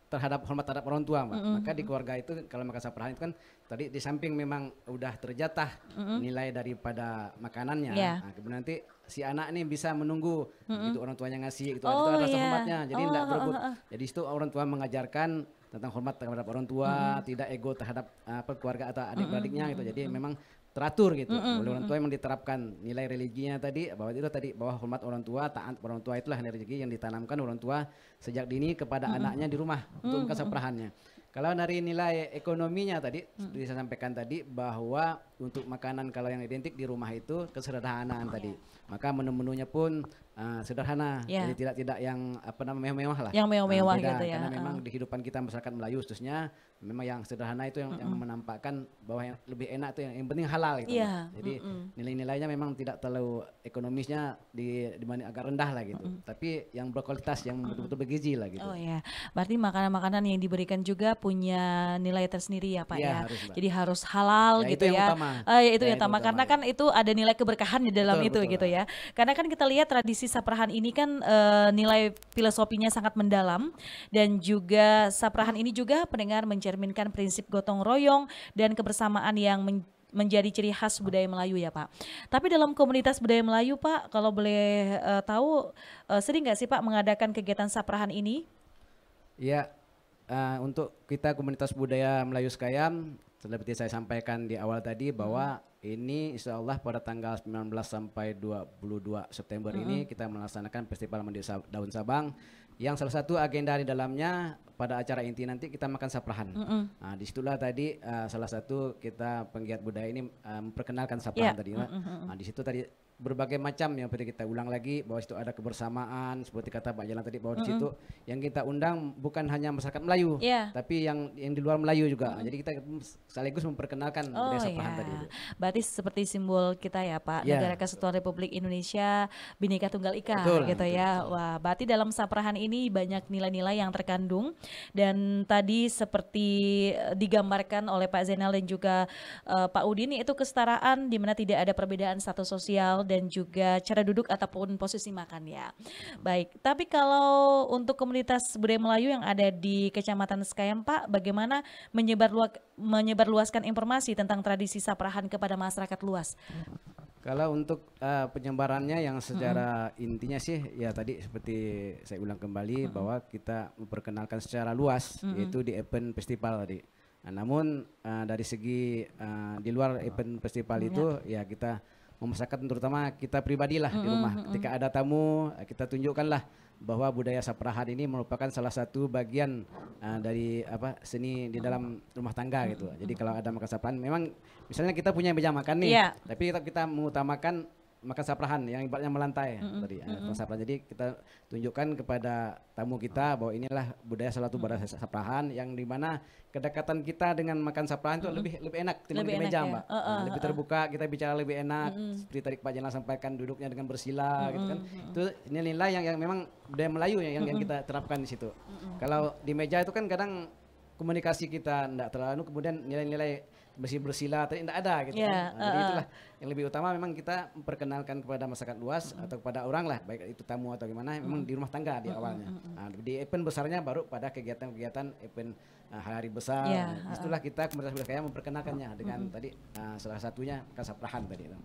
terhadap hormat terhadap orang tua, Mbak. Maka di keluarga itu kalau makan Saprahan itu kan tadi di samping memang udah terjatah nilai daripada makanannya. Nah, kemudian nanti si anak ini bisa menunggu itu orang tuanya ngasih, itu ada rasa hormatnya. Jadi tidak berebut. Jadi itu orang tua mengajarkan tentang hormat terhadap orang tua, tidak ego terhadap keluarga atau adik-beradiknya gitu. Jadi memang teratur gitu. Oleh orang tua memang diterapkan nilai religinya tadi, bahwa hormat orang tua, taat orang tua, itulah nilai religi yang ditanamkan orang tua sejak dini kepada anaknya di rumah untuk makan Saprahannya. Kalau dari nilai ekonominya tadi, seperti saya sampaikan tadi bahwa untuk makanan kalau yang identik di rumah itu kesederhanaan tadi. Maka menu-menunya pun sederhana, jadi tidak yang mewah-mewah lah. Yang mewah-mewah gitu ya. Karena memang di kehidupan kita masyarakat Melayu khususnya memang yang sederhana itu yang menampakkan bahwa yang lebih enak itu yang penting halal gitu. Jadi nilai-nilainya memang tidak terlalu ekonomisnya dibanding agak rendah lah gitu. Tapi yang berkualitas, yang betul-betul bergizi lah gitu. Oh ya, berarti makanan-makanan yang diberikan juga punya nilai tersendiri ya Pak ya. Jadi harus halal gitu itu yang ya. utama. Itu yang utama karena kan itu ada nilai keberkahan di dalam itu gitu ya. Karena kan kita lihat tradisi Saprahan ini kan nilai filosofinya sangat mendalam, dan juga Saprahan ini juga pendengar mencerminkan prinsip gotong royong dan kebersamaan yang menjadi ciri khas budaya Melayu ya Pak. Tapi dalam komunitas budaya Melayu Pak, kalau boleh tahu sering nggak sih Pak mengadakan kegiatan Saprahan ini? Ya, untuk kita komunitas budaya Melayu Sekayam, seperti saya sampaikan di awal tadi bahwa ini insya Allah pada tanggal 19 sampai 22 September ini kita melaksanakan Festival Mandi Daun Sabang, yang salah satu agenda di dalamnya pada acara inti nanti kita makan Saprahan. Nah, disitulah tadi salah satu kita penggiat budaya ini memperkenalkan Saprahan tadi. Nah, di situ tadi berbagai macam yang seperti kita ulang lagi bahwa situ ada kebersamaan, seperti kata Pak Jalan tadi bahwa di situ yang kita undang bukan hanya masyarakat Melayu, tapi yang di luar Melayu juga. Jadi kita sekaligus memperkenalkan budaya Saprahan tadi itu. Berarti seperti simbol kita ya Pak, Negara Kesatuan Republik Indonesia Bhinneka Tunggal Ika gitu ya. Wah, berarti dalam Saprahan ini banyak nilai-nilai yang terkandung, dan tadi seperti digambarkan oleh Pak Zainal dan juga Pak Udin, itu kesetaraan di mana tidak ada perbedaan status sosial dan juga cara duduk ataupun posisi makan ya. Baik, tapi kalau untuk komunitas budaya Melayu yang ada di Kecamatan Sekayam Pak, bagaimana menyebarluaskan informasi tentang tradisi Saprahan kepada masyarakat luas? Kalau untuk penyebarannya yang secara intinya sih ya tadi seperti saya ulang kembali bahwa kita memperkenalkan secara luas yaitu di event festival tadi. Nah, namun dari segi di luar event festival itu ya kita memasarkan terutama kita pribadilah di rumah. Ketika ada tamu kita tunjukkanlah bahwa budaya Saprahan ini merupakan salah satu bagian dari seni di dalam rumah tangga gitu. Jadi kalau ada makan Saprahan, memang misalnya kita punya meja makan nih, tapi kita mengutamakan makan Saprahan yang ibaratnya melantai tadi. Saprahan. Jadi kita tunjukkan kepada tamu kita bahwa inilah budaya salah satu budaya Saprahan yang dimana kedekatan kita dengan makan Saprahan itu lebih enak dibanding di meja, Mbak. Lebih terbuka, kita bicara lebih enak. Seperti tadi Pak Jenal sampaikan, duduknya dengan bersila gitu kan. Itu nilai yang memang budaya Melayu yang kita terapkan di situ. Kalau di meja itu kan kadang komunikasi kita enggak terlalu, kemudian nilai-nilai bersila tadi tidak ada gitu kan. Jadi itulah yang lebih utama memang kita memperkenalkan kepada masyarakat luas atau kepada orang lah, baik itu tamu atau gimana, memang di rumah tangga di awalnya. Di event besarnya baru pada kegiatan-kegiatan event hari besar. Itulah kita komunitas budaya memperkenalkannya dengan tadi salah satunya Kasaprahan tadi itu.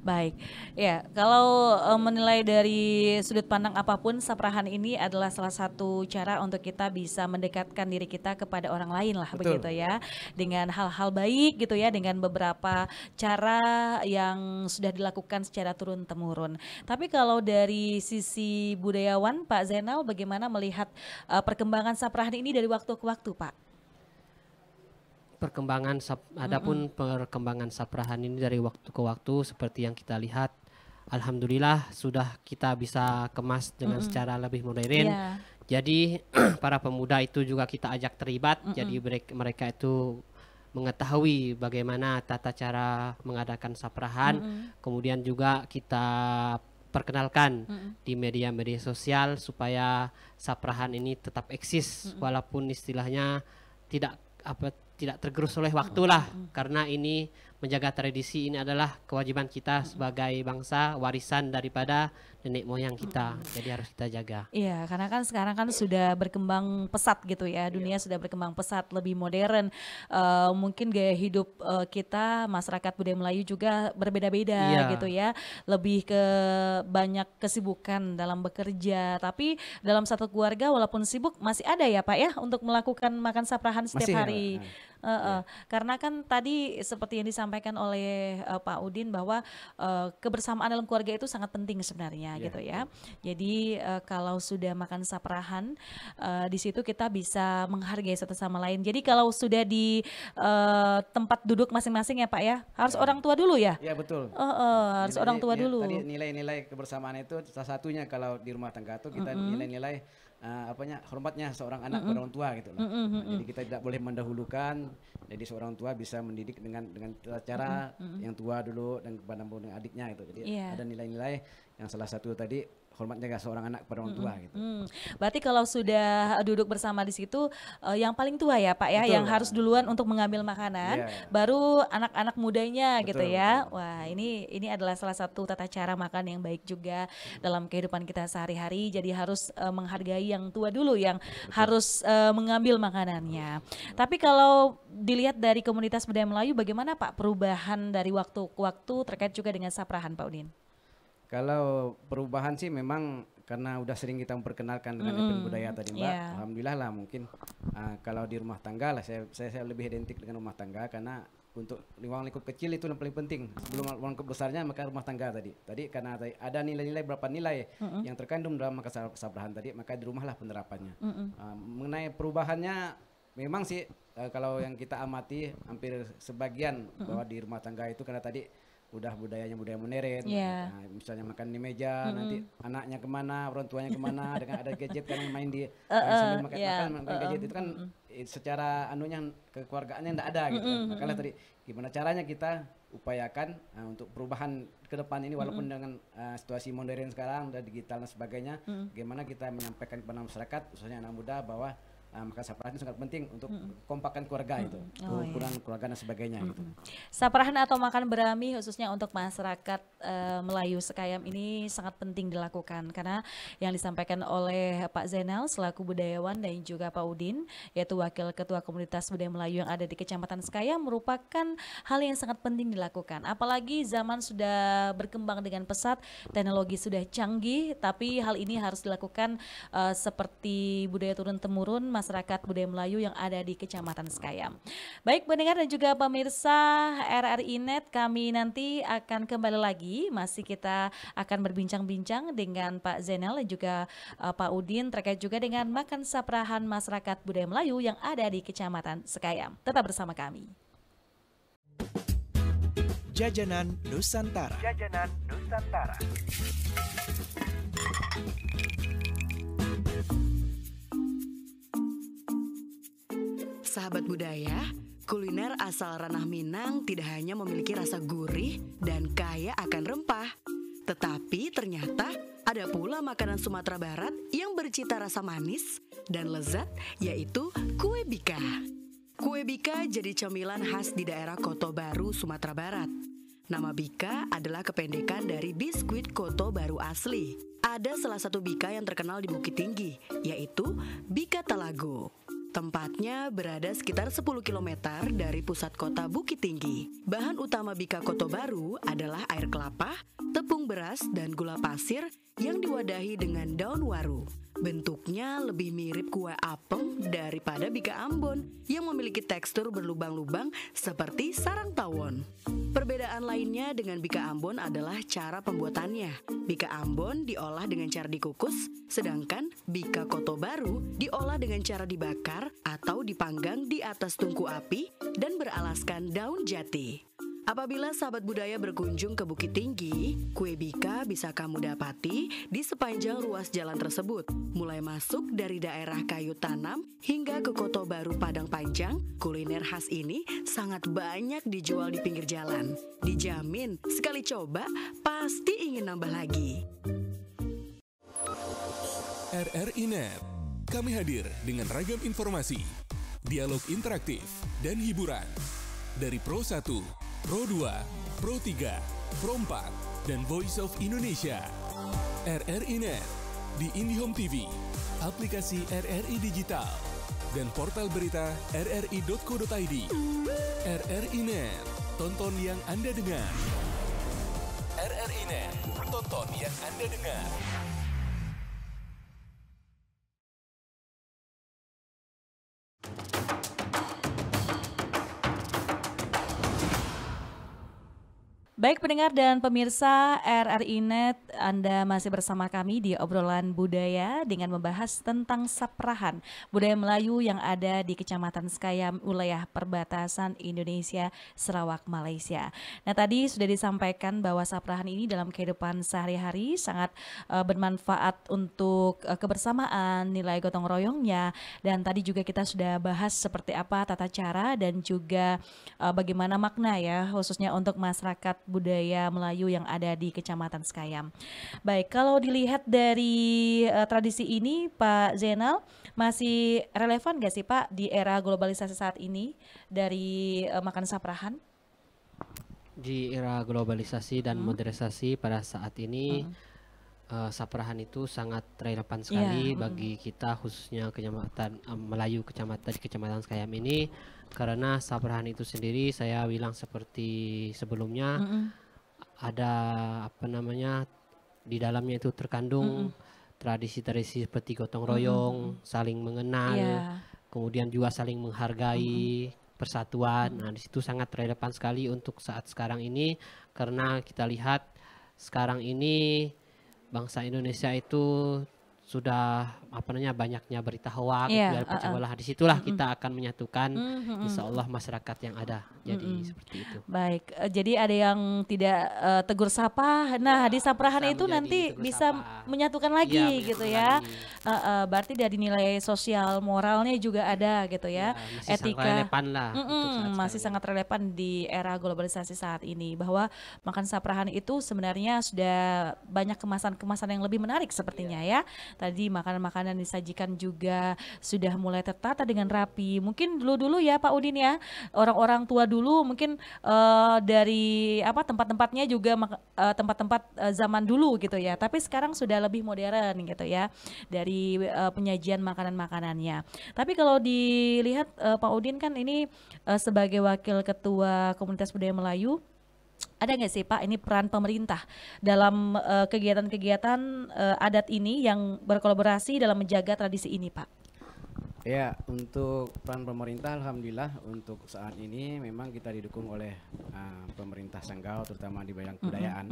Baik, ya kalau menilai dari sudut pandang apapun, Saprahan ini adalah salah satu cara untuk kita bisa mendekatkan diri kita kepada orang lain lah. Betul. Begitu ya, dengan hal-hal baik gitu ya, dengan beberapa cara yang sudah dilakukan secara turun-temurun. Tapi kalau dari sisi budayawan, Pak Zainal, bagaimana melihat perkembangan Saprahan ini dari waktu ke waktu, Pak? Adapun perkembangan Saprahan ini dari waktu ke waktu seperti yang kita lihat, alhamdulillah sudah kita bisa kemas dengan secara lebih modern. Jadi para pemuda itu juga kita ajak terlibat. Jadi mereka itu mengetahui bagaimana tata cara mengadakan Saprahan. Kemudian juga kita perkenalkan di media-media sosial supaya Saprahan ini tetap eksis walaupun istilahnya tidak tergerus oleh waktu lah, karena ini menjaga tradisi ini adalah kewajiban kita sebagai bangsa, warisan daripada nenek moyang kita, jadi harus kita jaga. Iya, karena kan sekarang kan sudah berkembang pesat gitu ya, dunia sudah berkembang pesat, lebih modern. Mungkin gaya hidup kita, masyarakat budaya Melayu juga berbeda-beda gitu ya, lebih ke banyak kesibukan dalam bekerja, tapi dalam satu keluarga walaupun sibuk masih ada ya Pak ya untuk melakukan makan Saprahan setiap hari. Karena kan tadi seperti yang disampaikan oleh Pak Udin bahwa kebersamaan dalam keluarga itu sangat penting sebenarnya gitu ya. Jadi kalau sudah makan Saprahan di situ kita bisa menghargai satu sama lain. Jadi kalau sudah di tempat duduk masing-masing ya Pak ya, harus orang tua dulu ya? Iya betul. Harus orang tua dulu. Tadi nilai-nilai kebersamaan itu salah satunya kalau di rumah tangga itu kita nilai-nilai hormatnya seorang anak pada orang tua gitu loh. Jadi kita tidak boleh mendahulukan. Jadi seorang tua bisa mendidik dengan cara yang tua dulu dan kepada adiknya itu. Jadi ada nilai-nilai yang salah satu tadi hormatnya seorang anak pada orang tua gitu. Berarti kalau sudah duduk bersama di situ yang paling tua ya Pak ya, yang harus duluan untuk mengambil makanan, baru anak-anak mudanya gitu ya. Wah, ini adalah salah satu tata cara makan yang baik juga dalam kehidupan kita sehari-hari. Jadi harus menghargai yang tua dulu yang harus mengambil makanannya. Tapi kalau dilihat dari komunitas budaya Melayu, bagaimana Pak perubahan dari waktu ke waktu terkait juga dengan Saprahan Pak Udin? Kalau perubahan sih memang karena udah sering kita memperkenalkan dengan event budaya tadi Mbak, alhamdulillah lah mungkin kalau di rumah tangga lah saya lebih identik dengan rumah tangga karena untuk ruang lingkup kecil itu yang paling penting sebelum ruang lingkup besarnya maka rumah tangga tadi karena ada nilai-nilai berapa nilai yang terkandung dalam makan Saprahan tadi maka di rumahlah penerapannya. Mengenai perubahannya memang sih kalau yang kita amati hampir sebagian bahwa di rumah tangga itu karena tadi udah budaya modern, misalnya makan di meja, nanti anaknya kemana, orang tuanya kemana, dengan ada gadget kan main di sambil makan gadget itu kan secara anunya kekeluargaannya tidak ada gitu kan. Makanya tadi gimana caranya kita upayakan untuk perubahan ke depan ini walaupun dengan situasi modern sekarang udah digital dan sebagainya, bagaimana kita menyampaikan kepada masyarakat khususnya anak muda bahwa maka Saprahan itu sangat penting untuk kompakan keluarga itu, ukuran keluarga dan sebagainya gitu. Saprahan atau makan berami khususnya untuk masyarakat Melayu Sekayam ini sangat penting dilakukan karena yang disampaikan oleh Pak Zainal selaku budayawan dan juga Pak Udin yaitu Wakil Ketua Komunitas Budaya Melayu yang ada di Kecamatan Sekayam merupakan hal yang sangat penting dilakukan. Apalagi zaman sudah berkembang dengan pesat, teknologi sudah canggih, tapi hal ini harus dilakukan seperti budaya turun-temurun masyarakat budaya Melayu yang ada di Kecamatan Sekayam. Baik pendengar dan juga pemirsa RRI Net, kami nanti akan kembali lagi, masih kita akan berbincang-bincang dengan Pak Zainal dan juga Pak Udin terkait juga dengan makan Saprahan masyarakat budaya Melayu yang ada di Kecamatan Sekayam. Tetap bersama kami. Jajanan Nusantara. Jajanan Nusantara. Sahabat budaya, kuliner asal ranah Minang tidak hanya memiliki rasa gurih dan kaya akan rempah, tetapi ternyata ada pula makanan Sumatera Barat yang bercita rasa manis dan lezat, yaitu kue bika. Kue bika jadi cemilan khas di daerah Koto Baru, Sumatera Barat. Nama bika adalah kependekan dari biskuit Koto Baru asli. Ada salah satu bika yang terkenal di Bukit Tinggi, yaitu Bika Talago. Tempatnya berada sekitar 10 km dari pusat kota Bukit Tinggi. Bahan utama bika Koto Baru adalah air kelapa, tepung beras, dan gula pasir yang diwadahi dengan daun waru. Bentuknya lebih mirip kue apem daripada bika Ambon yang memiliki tekstur berlubang-lubang seperti sarang tawon. Perbedaan lainnya dengan bika Ambon adalah cara pembuatannya. Bika Ambon diolah dengan cara dikukus, sedangkan bika Koto Baru diolah dengan cara dibakar atau dipanggang di atas tungku api dan beralaskan daun jati. Apabila sahabat budaya berkunjung ke Bukit Tinggi, kue bika bisa kamu dapati di sepanjang ruas jalan tersebut. Mulai masuk dari daerah Kayu Tanam hingga ke Koto Baru Padang Panjang, kuliner khas ini sangat banyak dijual di pinggir jalan. Dijamin, sekali coba pasti ingin nambah lagi. RRI Net, kami hadir dengan ragam informasi, dialog interaktif, dan hiburan. Dari Pro 1, Pro 2, Pro 3, Pro 4, dan Voice of Indonesia. RRI Net, di IndiHome TV, aplikasi RRI Digital, dan portal berita rri.co.id. RRI Net, tonton yang Anda dengar. RRI Net, tonton yang Anda dengar. Baik pendengar dan pemirsa RRI Net, Anda masih bersama kami di obrolan budaya dengan membahas tentang saprahan budaya Melayu yang ada di Kecamatan Sekayam, wilayah perbatasan Indonesia, Sarawak, Malaysia. Nah tadi sudah disampaikan bahwa saprahan ini dalam kehidupan sehari-hari sangat bermanfaat untuk kebersamaan, nilai gotong royongnya, dan tadi juga kita sudah bahas seperti apa tata cara dan juga bagaimana makna ya khususnya untuk masyarakat budaya Melayu yang ada di Kecamatan Sekayam. Baik, kalau dilihat dari tradisi ini Pak Zainal, masih relevan gak sih Pak di era globalisasi saat ini dari makan saprahan? Di era globalisasi dan modernisasi pada saat ini, saprahan itu sangat relevan sekali bagi kita khususnya Kecamatan Melayu Kecamatan Sekayam ini. Karena saprahan itu sendiri saya bilang seperti sebelumnya ada di dalamnya itu terkandung tradisi-tradisi seperti gotong royong, saling mengenal, kemudian juga saling menghargai persatuan. Nah, di situ sangat relevan sekali untuk saat sekarang ini karena kita lihat sekarang ini bangsa Indonesia itu sudah banyaknya berita hoak, dan pecah belah. Disitulah kita akan menyatukan insya Allah masyarakat yang ada. Jadi seperti itu. Baik, jadi ada yang tidak tegur sapa. Nah di saprahan itu nanti bisa menyatukan lagi gitu ya. Berarti dari nilai sosial moralnya juga ada gitu ya. Masih Etika sangat relevan lah. masih sangat relevan di era globalisasi saat ini, bahwa makan saprahan itu sebenarnya sudah banyak kemasan-kemasan yang lebih menarik sepertinya ya. Tadi makanan-makanan disajikan juga sudah mulai tertata dengan rapi. Mungkin dulu-dulu ya Pak Udin ya, orang-orang tua dulu mungkin dari tempat-tempatnya juga tempat-tempat zaman dulu gitu ya. Tapi sekarang sudah lebih modern gitu ya dari penyajian makanan-makanannya. Tapi kalau dilihat Pak Udin kan ini sebagai wakil ketua komunitas budaya Melayu, ada nggak sih Pak ini peran pemerintah dalam kegiatan-kegiatan adat ini yang berkolaborasi dalam menjaga tradisi ini Pak? Ya, untuk peran pemerintah alhamdulillah untuk saat ini memang kita didukung oleh pemerintah Sanggau terutama di bidang kebudayaan.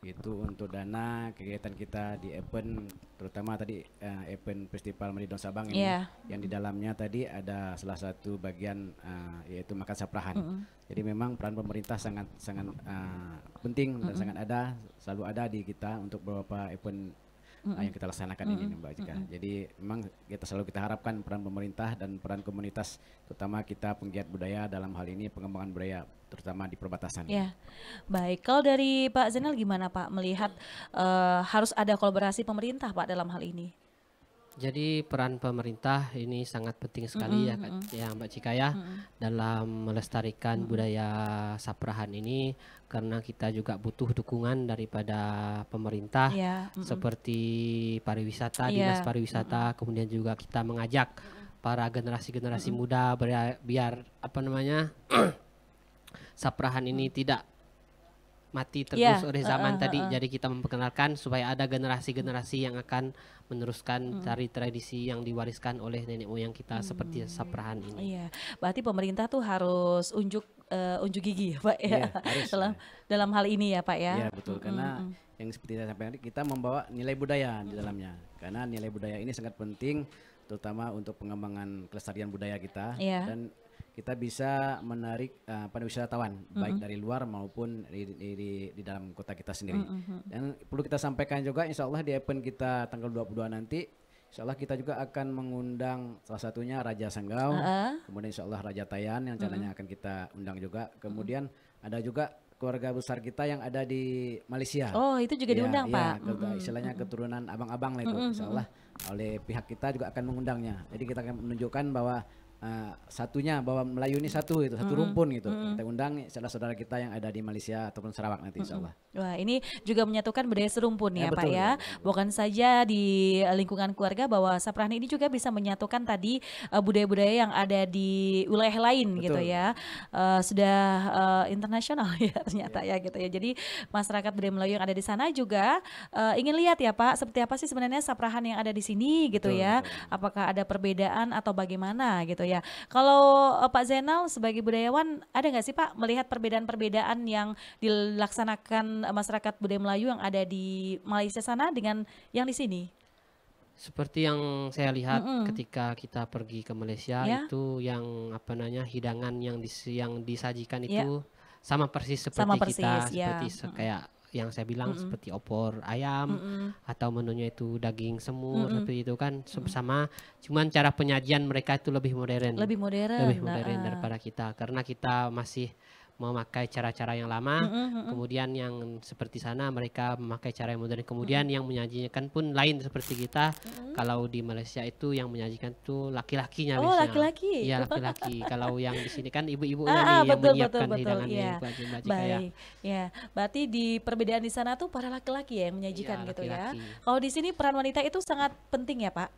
Itu untuk dana kegiatan kita di event terutama tadi event Festival Meridon Sabang ini yang di dalamnya tadi ada salah satu bagian yaitu makan saprahan. Jadi memang peran pemerintah sangat penting dan sangat selalu ada di kita untuk beberapa event yang kita laksanakan ini Mbak Jika. Jadi memang kita harapkan peran pemerintah dan peran komunitas terutama kita penggiat budaya dalam hal ini pengembangan budaya terutama di perbatasan. Ya, baik. Kalau dari Pak Zainal gimana Pak melihat harus ada kolaborasi pemerintah Pak dalam hal ini? Jadi peran pemerintah ini sangat penting sekali ya, ya Mbak Cika ya, dalam melestarikan budaya Saprahan ini, karena kita juga butuh dukungan daripada pemerintah seperti pariwisata, dinas pariwisata, kemudian juga kita mengajak para generasi-generasi muda biar apa namanya Saprahan ini tidak mati terus oleh zaman tadi. Jadi kita memperkenalkan supaya ada generasi-generasi yang akan meneruskan dari tradisi yang diwariskan oleh nenek moyang kita seperti Saprahan ini. Iya, berarti pemerintah tuh harus unjuk gigi ya Pak ya, harus, dalam hal ini ya Pak ya. Iya betul, karena yang seperti saya sampaikan tadi, kita membawa nilai budaya di dalamnya. Karena nilai budaya ini sangat penting, terutama untuk pengembangan kelestarian budaya kita. Dan kita bisa menarik wisatawan baik dari luar maupun di dalam kota kita sendiri. Dan perlu kita sampaikan juga, insya Allah di event kita tanggal 22 nanti, insya Allah kita juga akan mengundang salah satunya Raja Sanggau, kemudian insya Allah Raja Tayan yang rencananya akan kita undang juga. Kemudian ada juga keluarga besar kita yang ada di Malaysia. Oh, itu juga diundang Pak? Istilahnya keturunan abang-abang lah itu, insya Allah oleh pihak kita juga akan mengundangnya. Jadi kita akan menunjukkan bahwa satunya bahwa Melayu ini satu rumpun gitu. Kita undang saudara-saudara kita yang ada di Malaysia ataupun Sarawak nanti insya Allah. Wah, ini juga menyatukan budaya serumpun ya Pak ya. Bukan saja di lingkungan keluarga, bahwa Saprahan ini juga bisa menyatukan tadi budaya-budaya yang ada di wilayah lain gitu ya. Sudah internasional ya ternyata ya gitu ya. Jadi masyarakat budaya Melayu yang ada di sana juga ingin lihat ya Pak, seperti apa sih sebenarnya Saprahan yang ada di sini gitu ya. Apakah ada perbedaan atau bagaimana gitu ya. Kalau Pak Zainal sebagai budayawan, ada nggak sih Pak melihat perbedaan-perbedaan yang dilaksanakan masyarakat budaya Melayu yang ada di Malaysia sana dengan yang di sini? Seperti yang saya lihat ketika kita pergi ke Malaysia itu yang apa namanya hidangan yang disajikan itu sama persis seperti kita, seperti kayak yang saya bilang seperti opor ayam atau menunya itu daging semur seperti itu kan sama, cuman cara penyajian mereka itu lebih modern daripada kita, karena kita masih memakai cara-cara yang lama, kemudian yang seperti sana mereka memakai cara yang modern, kemudian yang menyajikan pun lain seperti kita. Kalau di Malaysia itu yang menyajikan tuh laki-lakinya biasanya. Oh, laki-laki. Iya, laki-laki. Kalau yang di sini kan ibu-ibunya nih yang menyiapkan hidangannya. Baik. Ya, berarti di perbedaan di sana tuh para laki-laki ya yang menyajikan gitu ya. Kalau di sini peran wanita itu sangat penting ya, Pak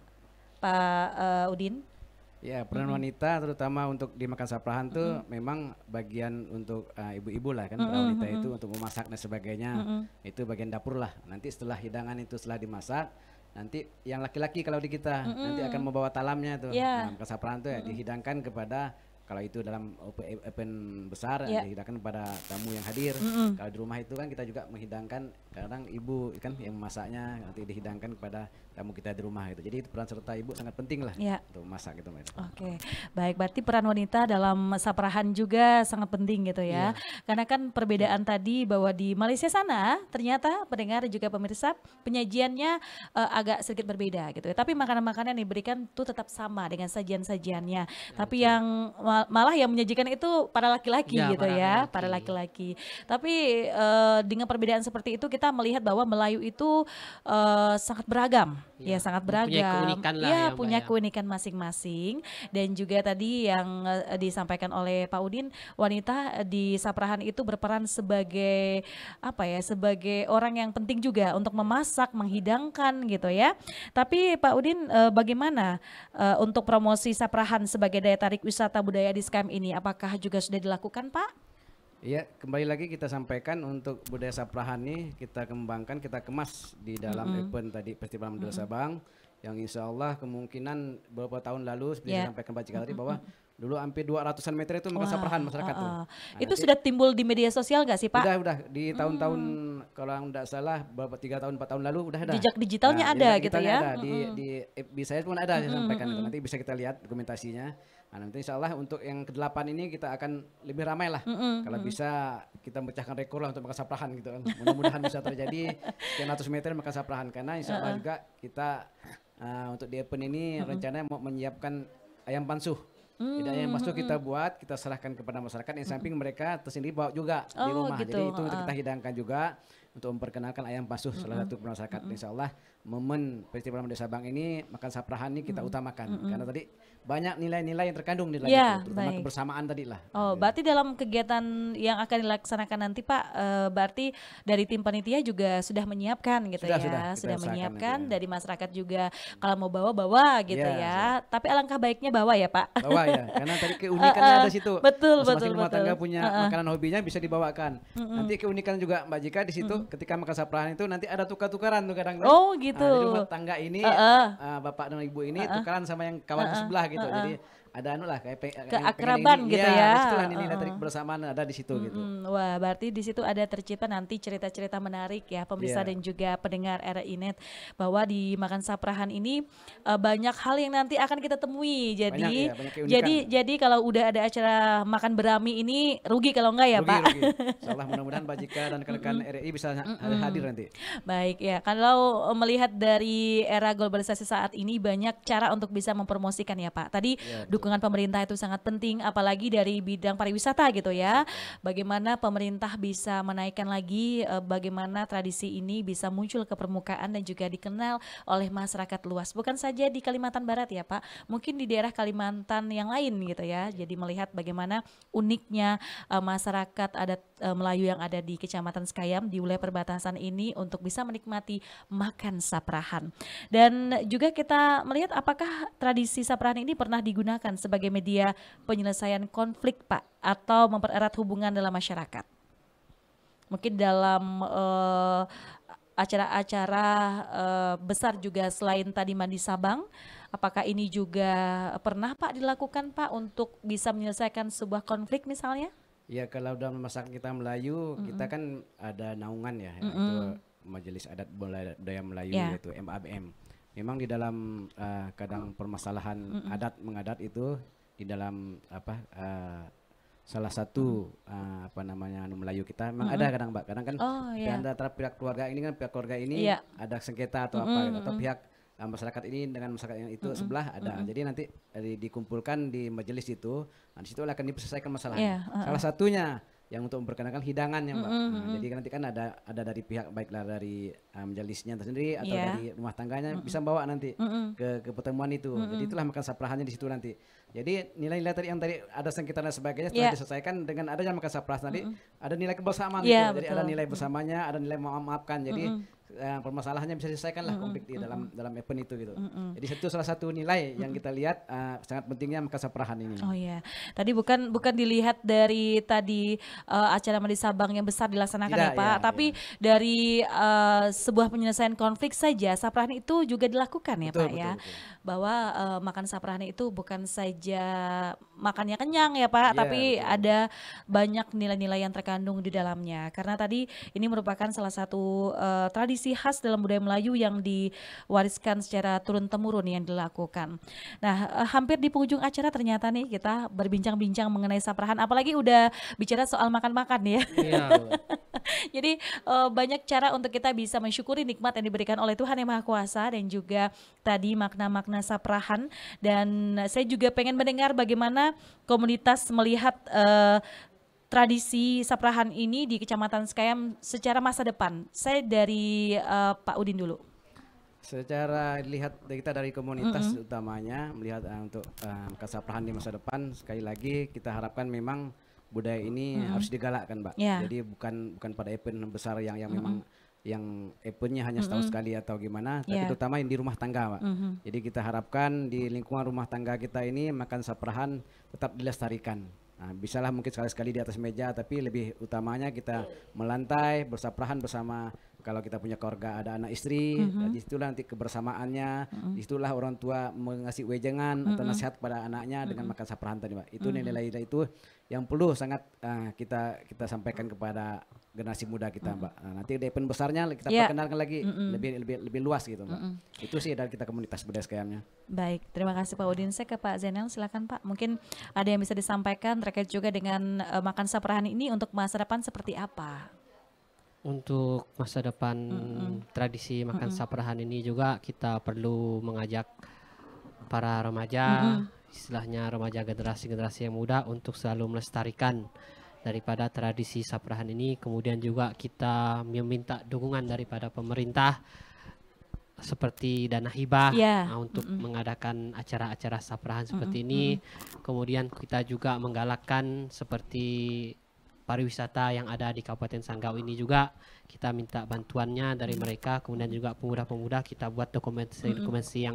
Udin? Ya, peran wanita terutama untuk di makan Saprahan tuh memang bagian untuk ibu-ibu lah kan, peran wanita itu untuk memasak dan sebagainya, itu bagian dapur lah. Nanti setelah hidangan itu setelah dimasak, nanti yang laki-laki kalau di kita nanti akan membawa talamnya tuh. Nah, makan Saprahan tuh ya dihidangkan kepada, kalau itu dalam event besar dihidangkan kepada tamu yang hadir. Kalau di rumah itu kan kita juga menghidangkan, kadang ibu kan yang memasaknya nanti dihidangkan kepada tamu kita di rumah gitu. Jadi peran serta ibu sangat penting lah untuk masak gitu. Oke, baik, berarti peran wanita dalam Saprahan juga sangat penting gitu ya. Karena kan perbedaan tadi bahwa di Malaysia sana ternyata pendengar juga pemirsa penyajiannya agak sedikit berbeda gitu ya. Tapi makanan-makanan yang diberikan tuh tetap sama dengan sajian-sajiannya. Tapi yang malah yang menyajikan itu para laki-laki gitu ya, para laki-laki. Tapi dengan perbedaan seperti itu kita melihat bahwa Melayu itu sangat beragam. Sangat beragam. Punya keunikan lah punya keunikan masing-masing. Dan juga tadi yang disampaikan oleh Pak Udin, wanita di Saprahan itu berperan sebagai sebagai orang yang penting juga untuk memasak, menghidangkan gitu ya. Tapi Pak Udin, bagaimana untuk promosi Saprahan sebagai daya tarik wisata budaya di SKM ini? Apakah juga sudah dilakukan Pak? Iya, kembali lagi kita sampaikan untuk budaya Saprahan ini kita kembangkan, kita kemas di dalam event tadi Festival Mandala Sabang, yang insya Allah kemungkinan beberapa tahun lalu seperti saya sampaikan Pak Cika tadi bahwa dulu hampir 200-an meter itu makan Saprahan masyarakat tuh. Nah, itu sudah timbul di media sosial nggak sih Pak? Udah di tahun-tahun kalau tidak salah beberapa 3 tahun 4 tahun lalu udah ada. Jejak digitalnya ada gitu ya. Ada. Di FB saya pun ada saya sampaikan itu. Nanti bisa kita lihat dokumentasinya. Nah, nanti insya Allah untuk yang ke-8 ini kita akan lebih ramai lah. Kalau bisa kita memecahkan rekor lah untuk makan Saprahan gitu kan. Mudah-mudahan bisa terjadi sekian ratus meter makan Saprahan, karena insya Allah juga kita untuk di event ini rencananya mau menyiapkan ayam pansuh. Jadi ayam pansuh kita buat, kita serahkan kepada masyarakat, yang samping mereka tersendiri bawa juga di rumah. Gitu. Jadi itu untuk kita hidangkan juga. untuk memperkenalkan ayam pasuh salah satu masyarakat. Insya Allah momen Festival Muda Sabang ini makan saprahan ini kita utamakan karena tadi banyak nilai-nilai yang terkandung di dalam itu, terutama kebersamaan tadi lah. Oh, berarti dalam kegiatan yang akan dilaksanakan nanti Pak, berarti dari tim panitia juga sudah menyiapkan gitu sudah menyiapkan dari masyarakat juga kalau mau bawa gitu ya. Tapi alangkah baiknya bawa ya Pak. Bawa ya, karena tadi keunikannya ada situ. Betul. Rumah tangga punya makanan hobinya bisa dibawakan. Nanti keunikan juga Mbak Jika di situ ketika makan saprahan itu nanti ada tukar-tukaran tuh kadang. Oh gitu. Di rumah tangga ini bapak dan ibu ini tukaran sama yang kawan sebelah gitu. Jadi ada kayak keakraban gitu ya. Disitulah nilai dari kebersamaan ada di situ gitu. Wah, berarti di situ ada tercipta nanti cerita-cerita menarik ya pemirsa dan juga pendengar RRI.net bahwa di Makan Saprahan ini banyak hal yang nanti akan kita temui. Jadi jadi kalau udah ada acara makan berami ini rugi kalau enggak ya Pak. Rugi. Insyaallah mudah-mudahan Mbak Jika dan rekan RRI bisa hadir nanti. Baik ya, kalau melihat dari era globalisasi saat ini banyak cara untuk bisa mempromosikan ya Pak. Tadi dukungan pemerintah itu sangat penting, apalagi dari bidang pariwisata gitu ya. Bagaimana pemerintah bisa menaikkan lagi, bagaimana tradisi ini bisa muncul ke permukaan dan juga dikenal oleh masyarakat luas. Bukan saja di Kalimantan Barat ya Pak, mungkin di daerah Kalimantan yang lain gitu ya. Jadi melihat bagaimana uniknya masyarakat adat Melayu yang ada di Kecamatan Sekayam di wilayah perbatasan ini untuk bisa menikmati makan saprahan. Dan juga kita melihat apakah tradisi saprahan ini pernah digunakan sebagai media penyelesaian konflik Pak atau mempererat hubungan dalam masyarakat. Mungkin dalam acara-acara besar juga selain tadi Mandi Sabang, apakah ini juga pernah Pak dilakukan Pak untuk bisa menyelesaikan sebuah konflik misalnya? Ya kalau dalam masyarakat kita Melayu kita kan ada naungan ya, itu Majelis Adat Budaya Melayu yaitu MABM. Memang di dalam kadang permasalahan adat mengadat itu di dalam salah satu Melayu kita memang ada kadang Mbak, kadang kan antara pihak keluarga ini ada sengketa atau atau pihak masyarakat ini dengan masyarakat yang itu sebelah ada. Jadi nanti dikumpulkan di majelis itu, di situ akan diselesaikan masalahnya. Salah satunya yang untuk memperkenalkan hidangannya Mbak. Jadi nanti kan ada dari pihak baiklah dari majelisnya tersendiri atau dari rumah tangganya bisa bawa nanti ke pertemuan itu. Jadi itulah makan saprahannya di situ nanti. Jadi nilai-nilai tadi yang tadi ada sengketa dan sebagainya setelah diselesaikan dengan adanya makan saprahan tadi ada nilai kebersamaan gitu. Jadi ada nilai bersamanya, ada nilai memaafkan. Jadi permasalahannya bisa diselesaikan lah konflik di dalam event itu gitu. Jadi itu salah satu nilai yang kita lihat sangat pentingnya makan saprahan ini. Oh iya, tadi bukan dilihat dari tadi acara Mandi Sabang yang besar dilaksanakan ya Pak, tapi dari sebuah penyelesaian konflik saja saprahan itu juga dilakukan ya Pak ya. Bahwa makan saprahan itu bukan saja makannya kenyang ya Pak, tapi ada banyak nilai-nilai yang terkandung di dalamnya. Karena tadi ini merupakan salah satu tradisi khas dalam budaya Melayu yang diwariskan secara turun-temurun yang dilakukan. Nah, hampir di penghujung acara ternyata nih kita berbincang-bincang mengenai saprahan, apalagi udah bicara soal makan-makan ya. Jadi banyak cara untuk kita bisa mensyukuri nikmat yang diberikan oleh Tuhan Yang Maha Kuasa dan juga tadi makna-makna saprahan. Dan saya juga pengen mendengar bagaimana komunitas melihat tradisi saprahan ini di Kecamatan Sekayam secara masa depan. Saya dari Pak Udin dulu. Secara dilihat kita dari komunitas utamanya melihat untuk saprahan di masa depan, sekali lagi kita harapkan memang budaya ini harus digalakkan Mbak. Jadi bukan pada event besar yang memang yang eventnya hanya setahun sekali atau gimana, tapi terutama yang di rumah tangga Mbak. Jadi kita harapkan di lingkungan rumah tangga kita ini makan saprahan tetap dilestarikan. Nah, bisalah mungkin sekali-sekali di atas meja, tapi lebih utamanya kita melantai bersaprahan bersama. Kalau kita punya keluarga ada anak istri, disitulah nanti kebersamaannya, disitulah orang tua mengasih wejangan atau nasihat kepada anaknya dengan makan saprahan tadi Mbak. Itu nilai-nilai itu yang perlu sangat kita sampaikan kepada generasi muda kita Mbak. Nah, nanti di event besarnya kita perkenalkan lagi lebih luas gitu Mbak. Itu sih dari kita komunitas budaya Sekayamnya. Baik, terima kasih Pak Udin. Saya ke Pak Zainal, silakan Pak. Mungkin ada yang bisa disampaikan terkait juga dengan makan saprahan ini untuk masa depan seperti apa? Untuk masa depan tradisi makan saprahan ini juga kita perlu mengajak para remaja, istilahnya remaja generasi-generasi yang muda untuk selalu melestarikan daripada tradisi saprahan ini. Kemudian juga kita meminta dukungan daripada pemerintah seperti dana hibah untuk mengadakan acara-acara saprahan seperti ini. Kemudian kita juga menggalakkan seperti pariwisata yang ada di Kabupaten Sanggau ini juga kita minta bantuannya dari mereka. Kemudian juga pemuda-pemuda kita buat dokumentasi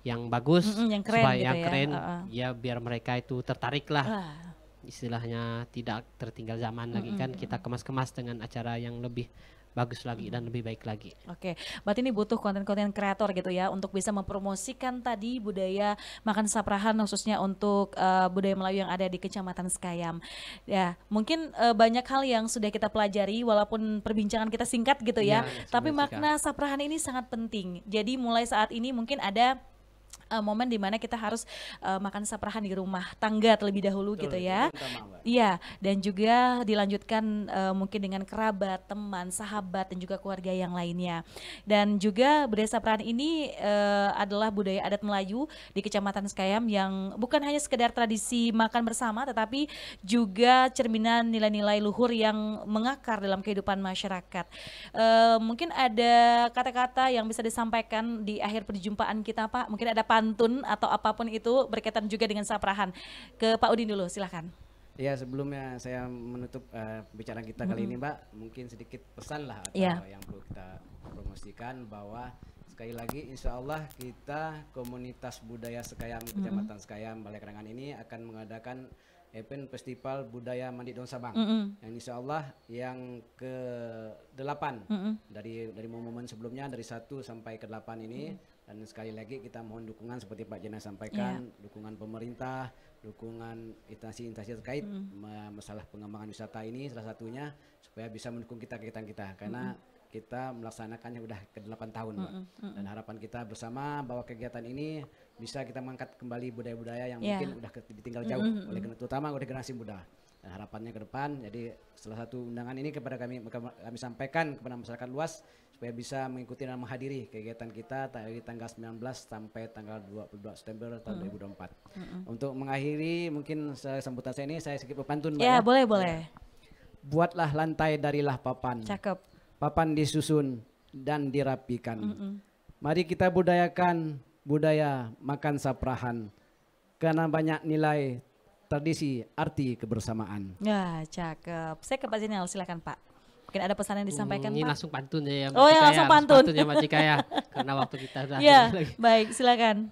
yang bagus, yang keren supaya gitu yang ya. keren ya biar mereka itu tertarik lah. Istilahnya tidak tertinggal zaman lagi kan, kita kemas-kemas dengan acara yang lebih bagus lagi dan lebih baik lagi. Oke, berarti ini butuh konten-konten kreator gitu ya untuk bisa mempromosikan tadi budaya makan saprahan khususnya untuk budaya Melayu yang ada di Kecamatan Sekayam. Ya, mungkin banyak hal yang sudah kita pelajari walaupun perbincangan kita singkat gitu ya. Tapi makna saprahan ini sangat penting. Jadi mulai saat ini mungkin ada momen dimana kita harus makan saprahan di rumah tangga terlebih dahulu. Betul, gitu ya. Iya, dan juga dilanjutkan mungkin dengan kerabat, teman, sahabat dan juga keluarga yang lainnya. Dan juga budaya saprahan ini adalah budaya adat Melayu di Kecamatan Sekayam yang bukan hanya sekedar tradisi makan bersama, tetapi juga cerminan nilai-nilai luhur yang mengakar dalam kehidupan masyarakat. Mungkin ada kata-kata yang bisa disampaikan di akhir perjumpaan kita, Pak. Mungkin ada pantun atau apapun itu berkaitan juga dengan saprahan. Ke Pak Udin dulu, silahkan. Ya, sebelumnya saya menutup pembicaraan kita kali ini, Mbak, mungkin sedikit pesan lah atau yang perlu kita promosikan, bahwa sekali lagi insya Allah kita komunitas budaya Sekayam Kecamatan Sekayam Balai Karangan ini akan mengadakan event festival budaya Mandi Daun Sabang yang insya Allah yang ke-8 dari momen sebelumnya dari 1 sampai ke-8 ini. Dan sekali lagi kita mohon dukungan seperti Pak Jena sampaikan, dukungan pemerintah, dukungan instansi-instansi terkait masalah pengembangan wisata ini salah satunya, supaya bisa mendukung kegiatan kita karena kita melaksanakannya udah ke-8 tahun, Pak. Dan harapan kita bersama bahwa kegiatan ini bisa kita mengangkat kembali budaya-budaya yang mungkin udah ditinggal jauh terutama oleh generasi muda. Dan harapannya ke depan, jadi salah satu undangan ini kepada kami sampaikan kepada masyarakat luas supaya bisa mengikuti dan menghadiri kegiatan kita dari tanggal 19 sampai tanggal 22 September tahun 2024. Untuk mengakhiri mungkin sambutan saya ini saya sedikit berpantun, Mbak. Ya, boleh. Buatlah lantai darilah papan. Cakep. Papan disusun dan dirapikan. Mari kita budayakan budaya makan saprahan karena banyak nilai, tradisi, arti kebersamaan. Ya, cakep. Saya ke Pak Zainal, silakan Pak. Mungkin ada pesan yang disampaikan, ini Pak. langsung pantun ya. Oh ya, langsung pantun. Ya Mbak Cika ya, karena waktu kita sudah ya, baik, silakan.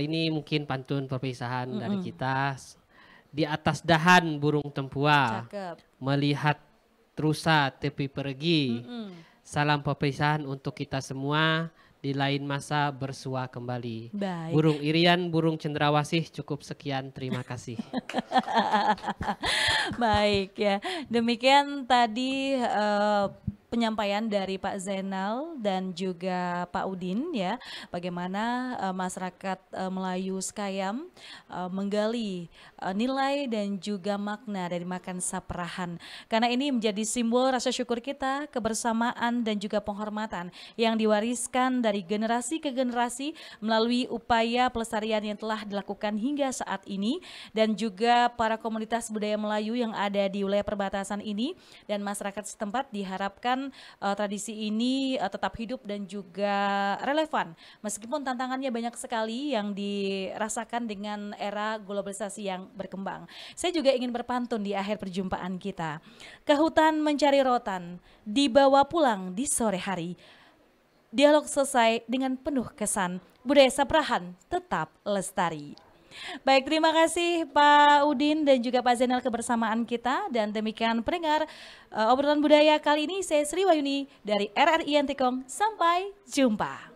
Ini mungkin pantun perpisahan dari kita. Di atas dahan burung tempua, cakep, melihat rusa tepi pergi. Salam perpisahan untuk kita semua. Di lain masa bersua kembali. Baik. Burung irian, burung cendrawasih, cukup sekian, terima kasih. Baik ya, demikian tadi penyampaian dari Pak Zainal dan juga Pak Udin ya, bagaimana masyarakat Melayu Sekayam menggali nilai dan juga makna dari makan saprahan, karena ini menjadi simbol rasa syukur kita, kebersamaan dan juga penghormatan yang diwariskan dari generasi ke generasi melalui upaya pelestarian yang telah dilakukan hingga saat ini, dan juga para komunitas budaya Melayu yang ada di wilayah perbatasan ini dan masyarakat setempat diharapkan tradisi ini tetap hidup dan juga relevan meskipun tantangannya banyak sekali yang dirasakan dengan era globalisasi yang berkembang. Saya juga ingin berpantun di akhir perjumpaan kita. Ke hutan mencari rotan, dibawa pulang di sore hari. Dialog selesai dengan penuh kesan, budaya saprahan tetap lestari. Baik, terima kasih Pak Udin dan juga Pak Zainal kebersamaan kita, dan demikian pendengar obrolan budaya kali ini. Saya Sri Wayuni dari RRI Antikong, sampai jumpa.